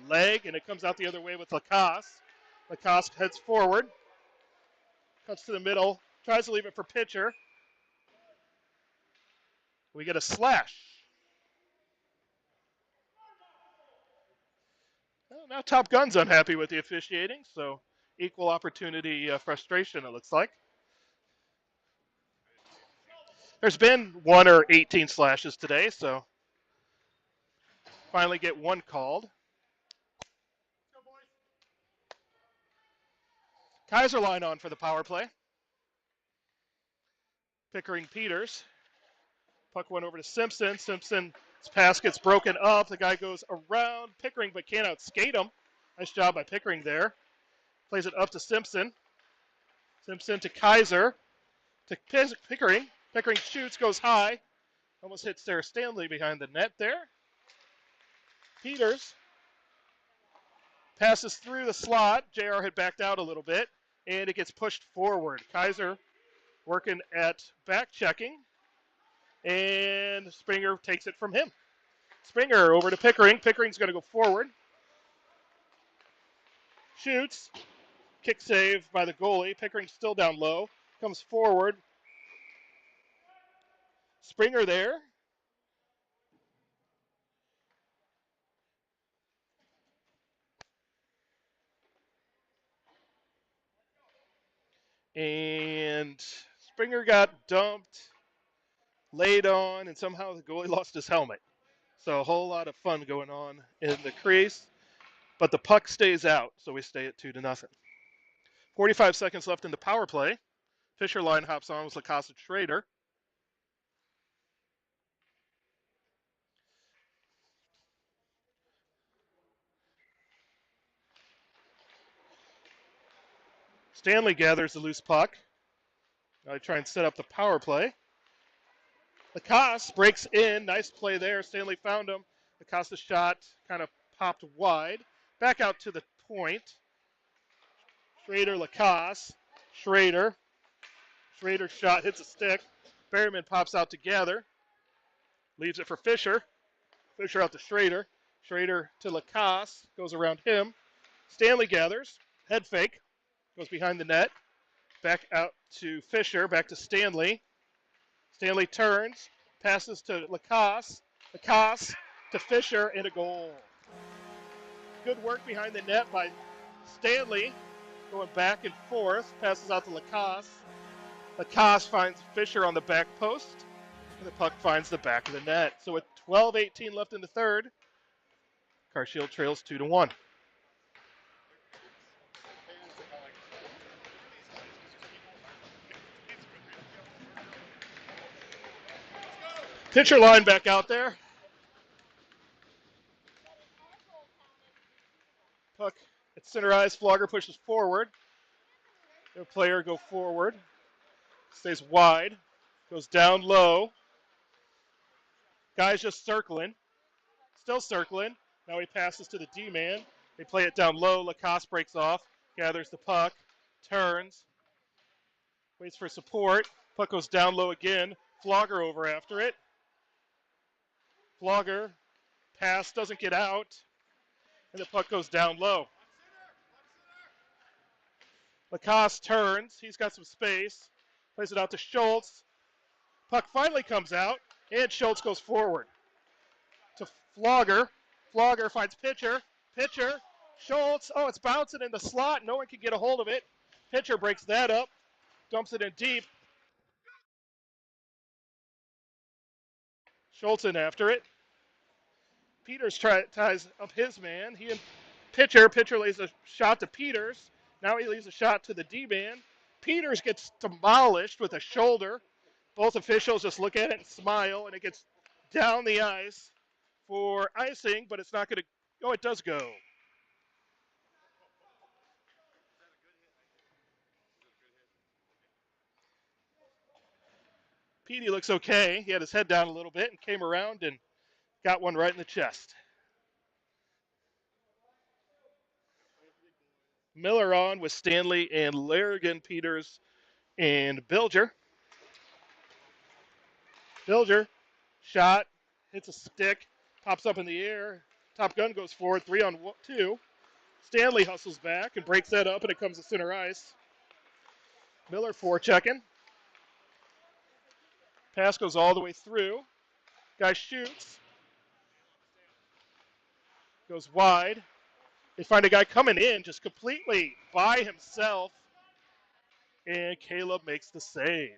leg, and it comes out the other way with Lacoste. Lacoste heads forward, cuts to the middle, tries to leave it for pitcher. We get a slash. Well, now Top Gun's unhappy with the officiating, so equal opportunity frustration, it looks like. There's been 1 or 18 slashes today, so finally get one called. Kaiser line on for the power play. Pickering Peters. Puck went over to Simpson. Simpson's pass gets broken up. The guy goes around Pickering but can't outskate him. Nice job by Pickering there. Plays it up to Simpson. Simpson to Kaiser. To Pickering. Pickering shoots, goes high. Almost hits Sarah Stanley behind the net there. Peters passes through the slot. JR had backed out a little bit, and it gets pushed forward. Kaiser working at back checking, and Springer takes it from him. Springer over to Pickering. Pickering's going to go forward. Shoots. Kick save by the goalie. Pickering still down low. Comes forward. Springer there. And Springer got dumped, laid on, and somehow the goalie lost his helmet. So a whole lot of fun going on in the crease. But the puck stays out, so we stay at 2-0. 45 seconds left in the power play. Fisher line hops on with Lacoste and Schrader. Stanley gathers the loose puck. Now they try and set up the power play. Lacoste breaks in. Nice play there. Stanley found him. Lacoste's shot kind of popped wide. Back out to the point. Schrader, Lacoste. Schrader's shot hits a stick. Berryman pops out to gather. Leaves it for Fisher. Fisher out to Schrader. Schrader to Lacoste. Goes around him. Stanley gathers. Head fake. Goes behind the net. Back out to Fisher. Back to Stanley. Stanley turns. Passes to Lacoste. Lacoste to Fisher, and a goal. Good work behind the net by Stanley. Going back and forth. Passes out to Lacoste. Lacoste finds Fisher on the back post. And the puck finds the back of the net. So with 12:18 left in the third, Carshield trails 2-1. Pitcher line back out there. Puck at center ice. Flogger pushes forward. The player go forward. Stays wide. Goes down low. Guy's just circling. Still circling. Now he passes to the D-man. They play it down low. Lacoste breaks off. Gathers the puck. Turns. Waits for support. Puck goes down low again. Flogger over after it. Flogger. Pass doesn't get out. And the puck goes down low. Lacoste turns. He's got some space. Plays it out to Schultz. Puck finally comes out. And Schultz goes forward. To Flogger. Flogger finds Pitcher. Pitcher. Schultz. Oh, it's bouncing in the slot. No one can get a hold of it. Pitcher breaks that up. Dumps it in deep. Schultz in after it. Peters ties up his man. He and Pitcher. Pitcher lays a shot to Peters. Now he leaves a shot to the D-man. Peters gets demolished with a shoulder. Both officials just look at it and smile, and it gets down the ice for icing, but it's not going to. Oh, it does go. Petey looks okay. He had his head down a little bit and came around and got one right in the chest. Miller on with Stanley and Larrigan, Peters, and Bilger. Bilger, shot, hits a stick, pops up in the air. Top Gun goes forward, 3-on-2. Stanley hustles back and breaks that up, and it comes to center ice. Miller forechecking. Pass goes all the way through. Guy shoots. Goes wide. They find a guy coming in just completely by himself. And Caleb makes the save.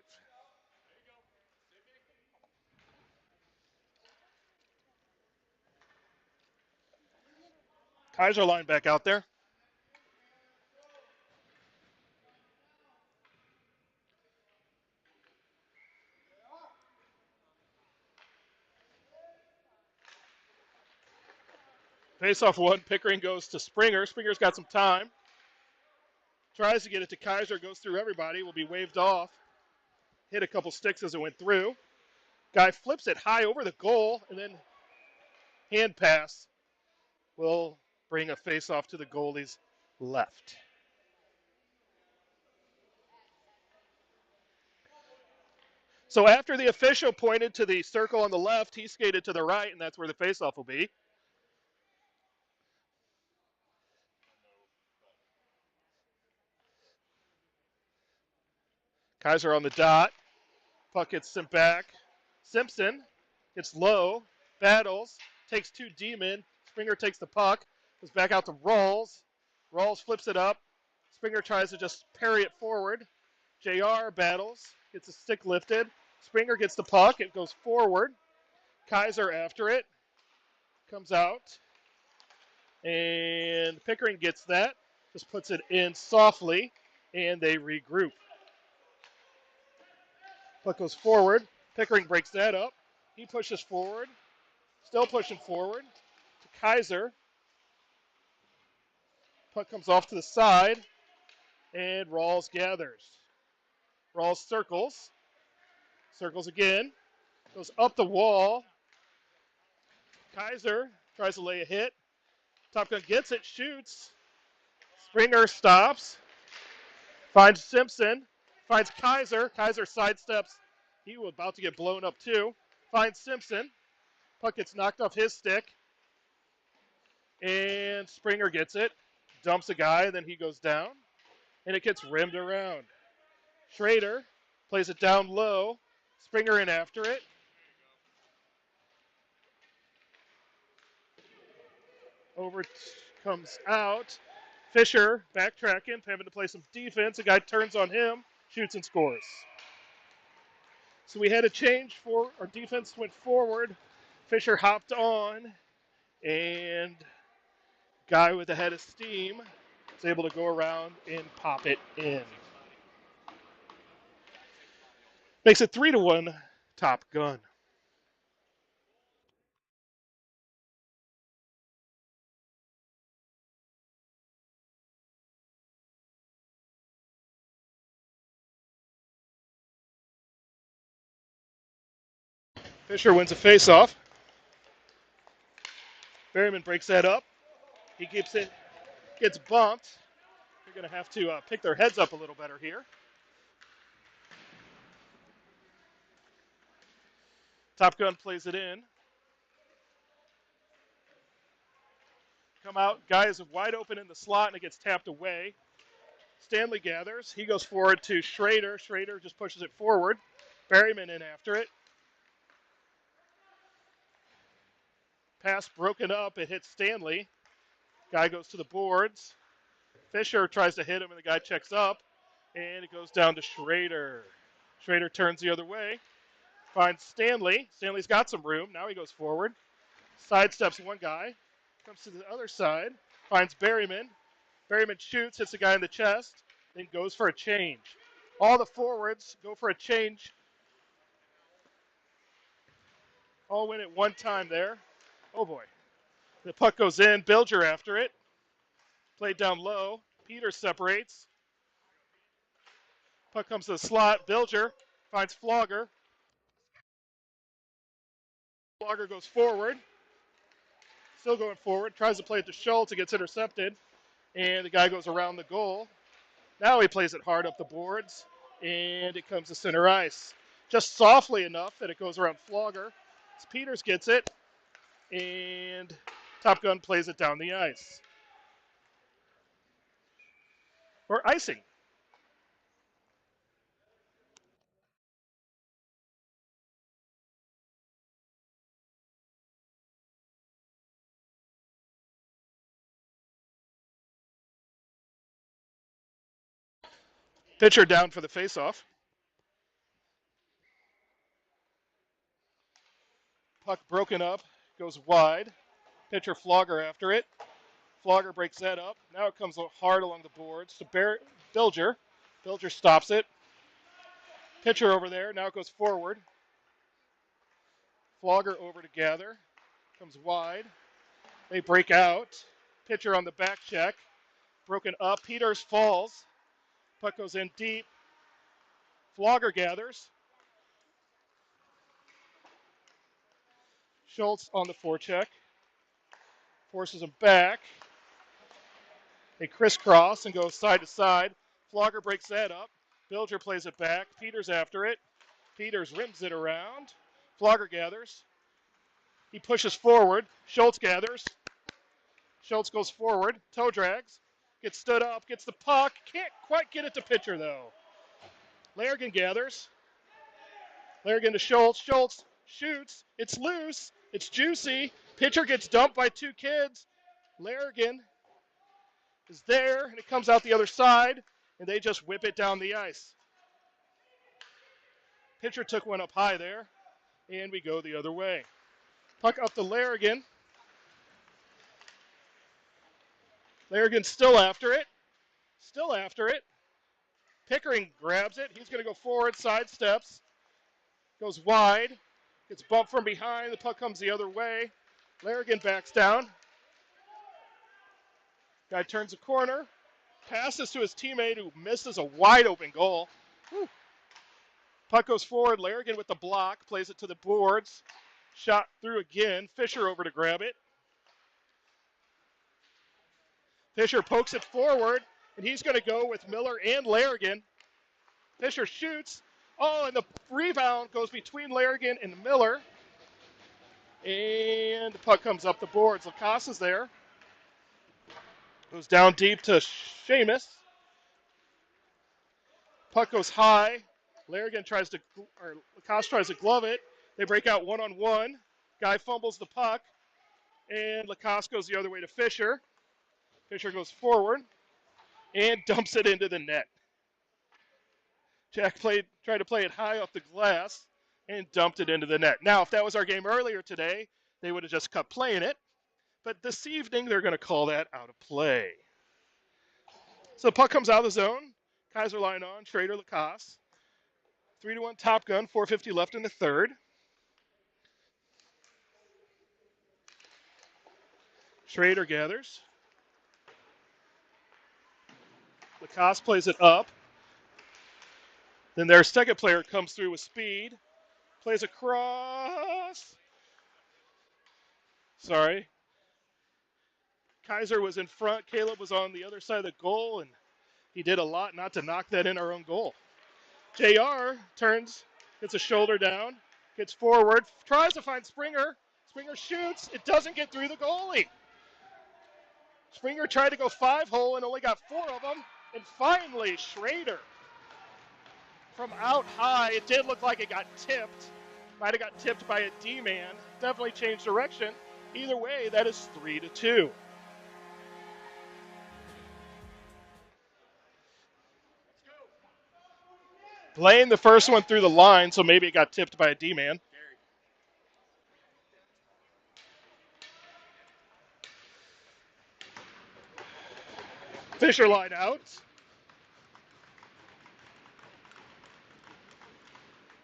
Kaiser line back out there. Face off one. Pickering goes to Springer. Springer's got some time. Tries to get it to Kaiser. Goes through everybody. Will be waved off. Hit a couple sticks as it went through. Guy flips it high over the goal. And then hand pass will bring a face off to the goalie's left. So after the official pointed to the circle on the left, he skated to the right, and that's where the faceoff will be. Kaiser on the dot. Puck gets sent back. Simpson gets low, battles, takes two D-men. Springer takes the puck, goes back out to Rawls. Rawls flips it up. Springer tries to just parry it forward. JR battles, gets a stick lifted. Springer gets the puck, it goes forward. Kaiser after it, comes out. And Pickering gets that, just puts it in softly, and they regroup. Puck goes forward. Pickering breaks that up. He pushes forward. Still pushing forward to Kaiser. Puck comes off to the side. And Rawls gathers. Rawls circles. Circles again. Goes up the wall. Kaiser tries to lay a hit. Top Gun gets it. Shoots. Springer stops. Finds Simpson. Finds Kaiser. Kaiser sidesteps. He was about to get blown up too. Finds Simpson. Puck gets knocked off his stick. And Springer gets it. Dumps a guy, then he goes down. And it gets rimmed around. Schrader plays it down low. Springer in after it. Over comes out. Fisher backtracking, having to play some defense. A guy turns on him, shoots and scores. So we had a change for our defense went forward. Fisher hopped on, and guy with a head of steam was able to go around and pop it in. Makes it 3-1 Top Gun. Fisher wins a faceoff. Berryman breaks that up. He keeps it, gets bumped. They're going to have to pick their heads up a little better here. Top Gun plays it in. Come out, guy is wide open in the slot and it gets tapped away. Stanley gathers. He goes forward to Schrader. Schrader just pushes it forward. Berryman in after it. Pass broken up. It hits Stanley. Guy goes to the boards. Fisher tries to hit him, and the guy checks up. And it goes down to Schrader. Schrader turns the other way. Finds Stanley. Stanley's got some room. Now he goes forward. Sidesteps one guy. Comes to the other side. Finds Berryman. Berryman shoots, hits the guy in the chest, then goes for a change. All the forwards go for a change. All win at one time there. Oh boy. The puck goes in. Bilger after it. Played down low. Peters separates. Puck comes to the slot. Bilger finds Flogger. Flogger goes forward. Still going forward. Tries to play it to Schultz. It gets intercepted. And the guy goes around the goal. Now he plays it hard up the boards. And it comes to center ice. Just softly enough that it goes around Flogger. Peters gets it. And Top Gun plays it down the ice. Or icing. Pitcher down for the faceoff. Puck broken up, goes wide. Pitcher Flogger after it. Flogger breaks that up. Now it comes hard along the boards to Bilger. Bilger stops it. Pitcher over there. Now it goes forward. Flogger over to gather. Comes wide. They break out. Pitcher on the back check. Broken up. Peters falls. Puck goes in deep. Flogger gathers. Schultz on the forecheck. Forces him back. They crisscross and go side to side. Flogger breaks that up. Bilger plays it back. Peters after it. Peters rims it around. Flogger gathers. He pushes forward. Schultz gathers. Schultz goes forward. Toe drags. Gets stood up. Gets the puck. Can't quite get it to pitcher, though. Larrigan gathers. Larrigan to Schultz. Schultz shoots. It's loose. It's juicy. Pitcher gets dumped by two kids. Larrigan is there, and it comes out the other side, and they just whip it down the ice. Pitcher took one up high there, and we go the other way. Puck up to Larrigan. Larrigan still after it. Still after it. Pickering grabs it. He's going to go forward, sidesteps. Goes wide. Gets bumped from behind. The puck comes the other way. Larrigan backs down. Guy turns the corner. Passes to his teammate who misses a wide open goal. Whew. Puck goes forward. Larrigan with the block. Plays it to the boards. Shot through again. Fisher over to grab it. Fisher pokes it forward, and he's going to go with Miller and Larrigan. Fisher shoots. Oh, and the rebound goes between Larrigan and Miller. And the puck comes up the boards. Lacoste there. Goes down deep to Seamus. Puck goes high. Larrigan Lacoste tries to glove it. They break out one-on-one. Guy fumbles the puck. And Lacoste goes the other way to Fisher. Fisher goes forward and dumps it into the net. Jack tried to play it high off the glass and dumped it into the net. Now, if that was our game earlier today, they would have just kept playing it. But this evening, they're going to call that out of play. So the puck comes out of the zone. Kaiser line on, Schrader, Lacoste. 3-1 Top Gun, 4:50 left in the third. Schrader gathers. Lacoste plays it up. Then their second player comes through with speed. Plays across. Sorry. Kaiser was in front. Caleb was on the other side of the goal, and he did a lot not to knock that in our own goal. JR turns, gets a shoulder down, gets forward, tries to find Springer. Springer shoots. It doesn't get through the goalie. Springer tried to go 5-hole and only got 4 of them. And finally, Schrader from out high. It did look like it got tipped. Might have got tipped by a D-man. Definitely changed direction. Either way, that is 3-2. Laying the first one through the line, so maybe it got tipped by a D-man. Fisher line out.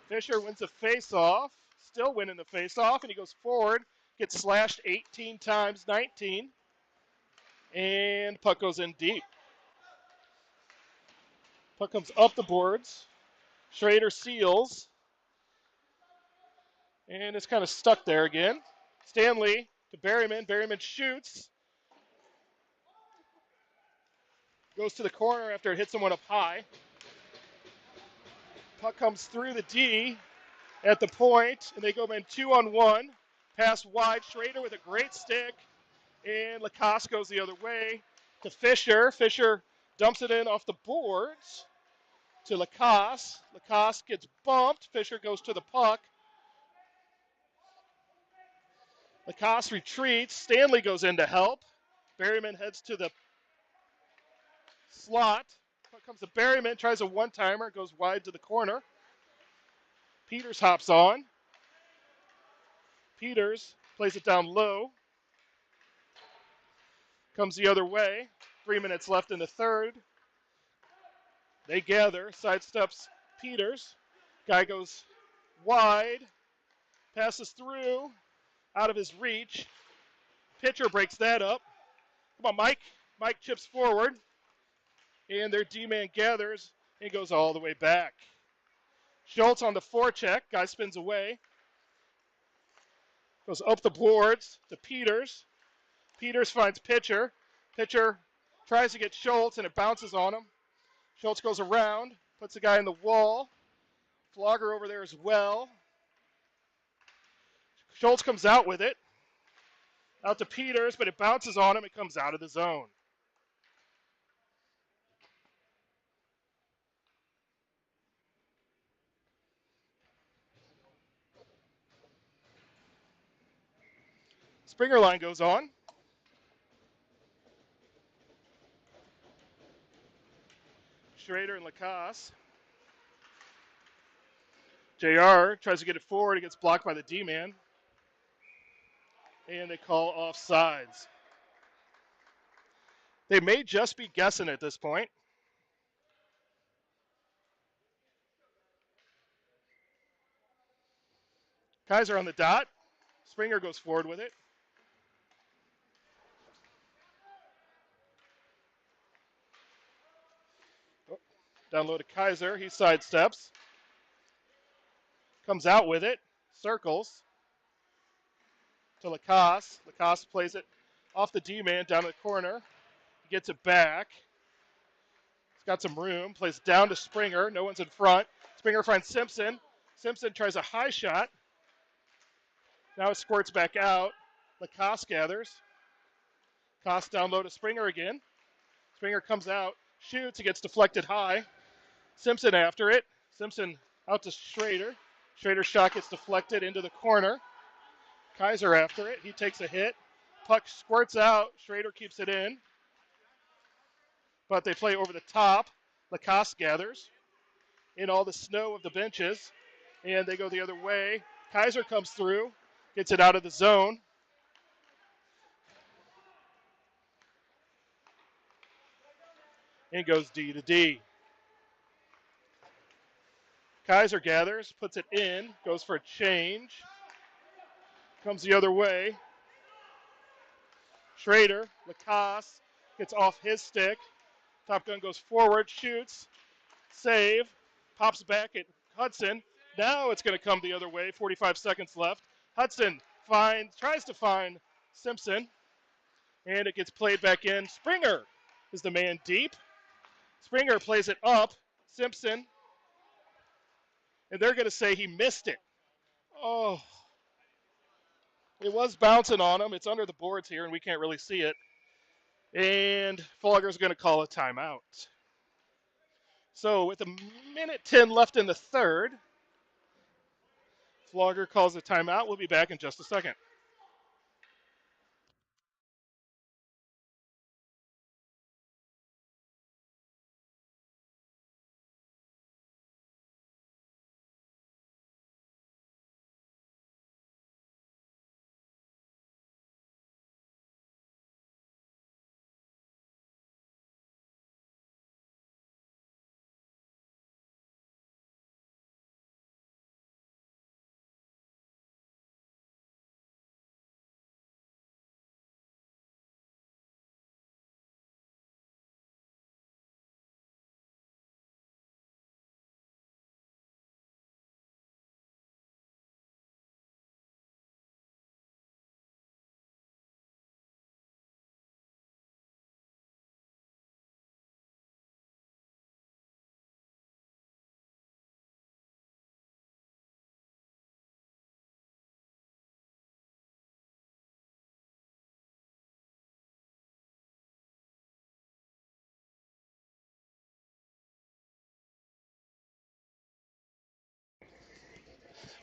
Fisher wins the face-off, still winning the face-off, and he goes forward, gets slashed 18 times, 19, and puck goes in deep. Puck comes up the boards. Schrader seals, and it's kind of stuck there again. Stanley to Berryman. Berryman shoots. Goes to the corner after it hits someone up high. Puck comes through the D at the point, and they go in 2-on-1. Pass wide. Schrader with a great stick, and Lacoste goes the other way to Fisher. Fisher dumps it in off the boards to Lacoste. Lacoste gets bumped. Fisher goes to the puck. Lacoste retreats. Stanley goes in to help. Berryman heads to the slot. Puck comes to Berryman, tries a one-timer, goes wide to the corner. Peters hops on. Peters plays it down low. Comes the other way. 3 minutes left in the third. They gather, sidesteps Peters. Guy goes wide, passes through, out of his reach. Pitcher breaks that up. Come on, Mike. Mike chips forward, and their D-man gathers and goes all the way back. Schultz on the forecheck. Guy spins away. Goes up the boards to Peters. Peters finds Pitcher. Pitcher tries to get Schultz, and it bounces on him. Schultz goes around, puts the guy in the wall. Flogger over there as well. Schultz comes out with it. Out to Peters, but it bounces on him. It comes out of the zone. Springer line goes on. Schrader and Lacoste. JR tries to get it forward. It gets blocked by the D-man. And they call offsides. They may just be guessing at this point. Kaiser on the dot. Springer goes forward with it. Down low to Kaiser. He sidesteps. Comes out with it. Circles. To Lacoste. Lacoste plays it off the D-man down to the corner. He gets it back. He's got some room. Plays down to Springer. No one's in front. Springer finds Simpson. Simpson tries a high shot. Now it squirts back out. Lacoste gathers. Lacoste down low to Springer again. Springer comes out. Shoots. He gets deflected high. Simpson after it. Simpson out to Schrader. Schrader's shot gets deflected into the corner. Kaiser after it. He takes a hit. Puck squirts out. Schrader keeps it in. But they play over the top. Lacoste gathers in all the snow of the benches. And they go the other way. Kaiser comes through. Gets it out of the zone. And goes D to D. Kaiser gathers, puts it in, goes for a change. Comes the other way. Schrader, Lacoste, gets off his stick. Top Gun goes forward, shoots, save, pops back at Hudson. Now it's going to come the other way. 45 seconds left. Hudson tries to find Simpson, and it gets played back in. Springer is the man deep. Springer plays it up. Simpson, and they're going to say he missed it. Oh, it was bouncing on him. It's under the boards here, and we can't really see it. And Flogger's going to call a timeout. So with a minute 10 left in the third, Flogger calls a timeout. We'll be back in just a second.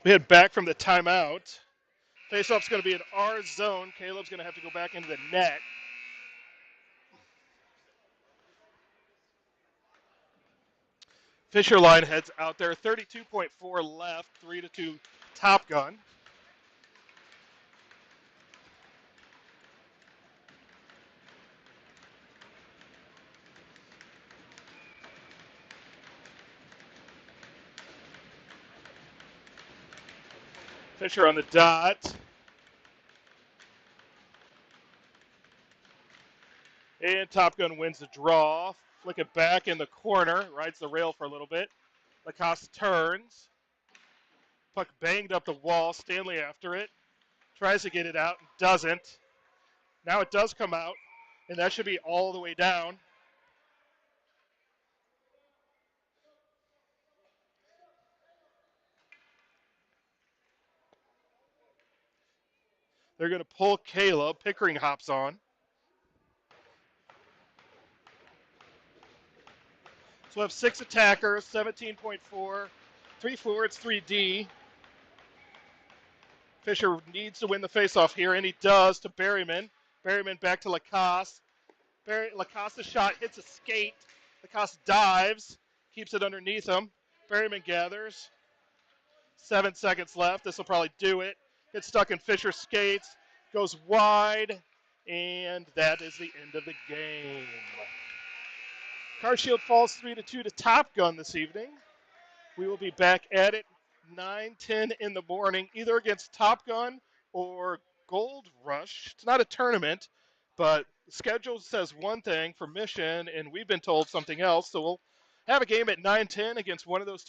We head back from the timeout. Faceoff's going to be in our zone. Caleb's going to have to go back into the net. Fisher line heads out there. 32.4 left. 3-2 Top Gun. Fisher on the dot. And Top Gun wins the draw. Flick it back in the corner. Rides the rail for a little bit. Lacoste turns. Puck banged up the wall. Stanley after it. Tries to get it out. Doesn't. Now it does come out. And that should be all the way down. They're going to pull Caleb. Pickering hops on. So we have 6 attackers, 17.4, 3 forwards, 3D. Fisher needs to win the faceoff here, and he does to Berryman. Berryman back to Lacoste. Lacoste's shot hits a skate. Lacoste dives, keeps it underneath him. Berryman gathers. 7 seconds left. This will probably do it. Gets stuck in Fisher's skates, goes wide, and that is the end of the game. Carshield falls 3-2 to Top Gun this evening. We will be back at it 9-10 in the morning, either against Top Gun or Gold Rush. It's not a tournament, but the schedule says one thing for Mission, and we've been told something else. So we'll have a game at 9-10 against one of those two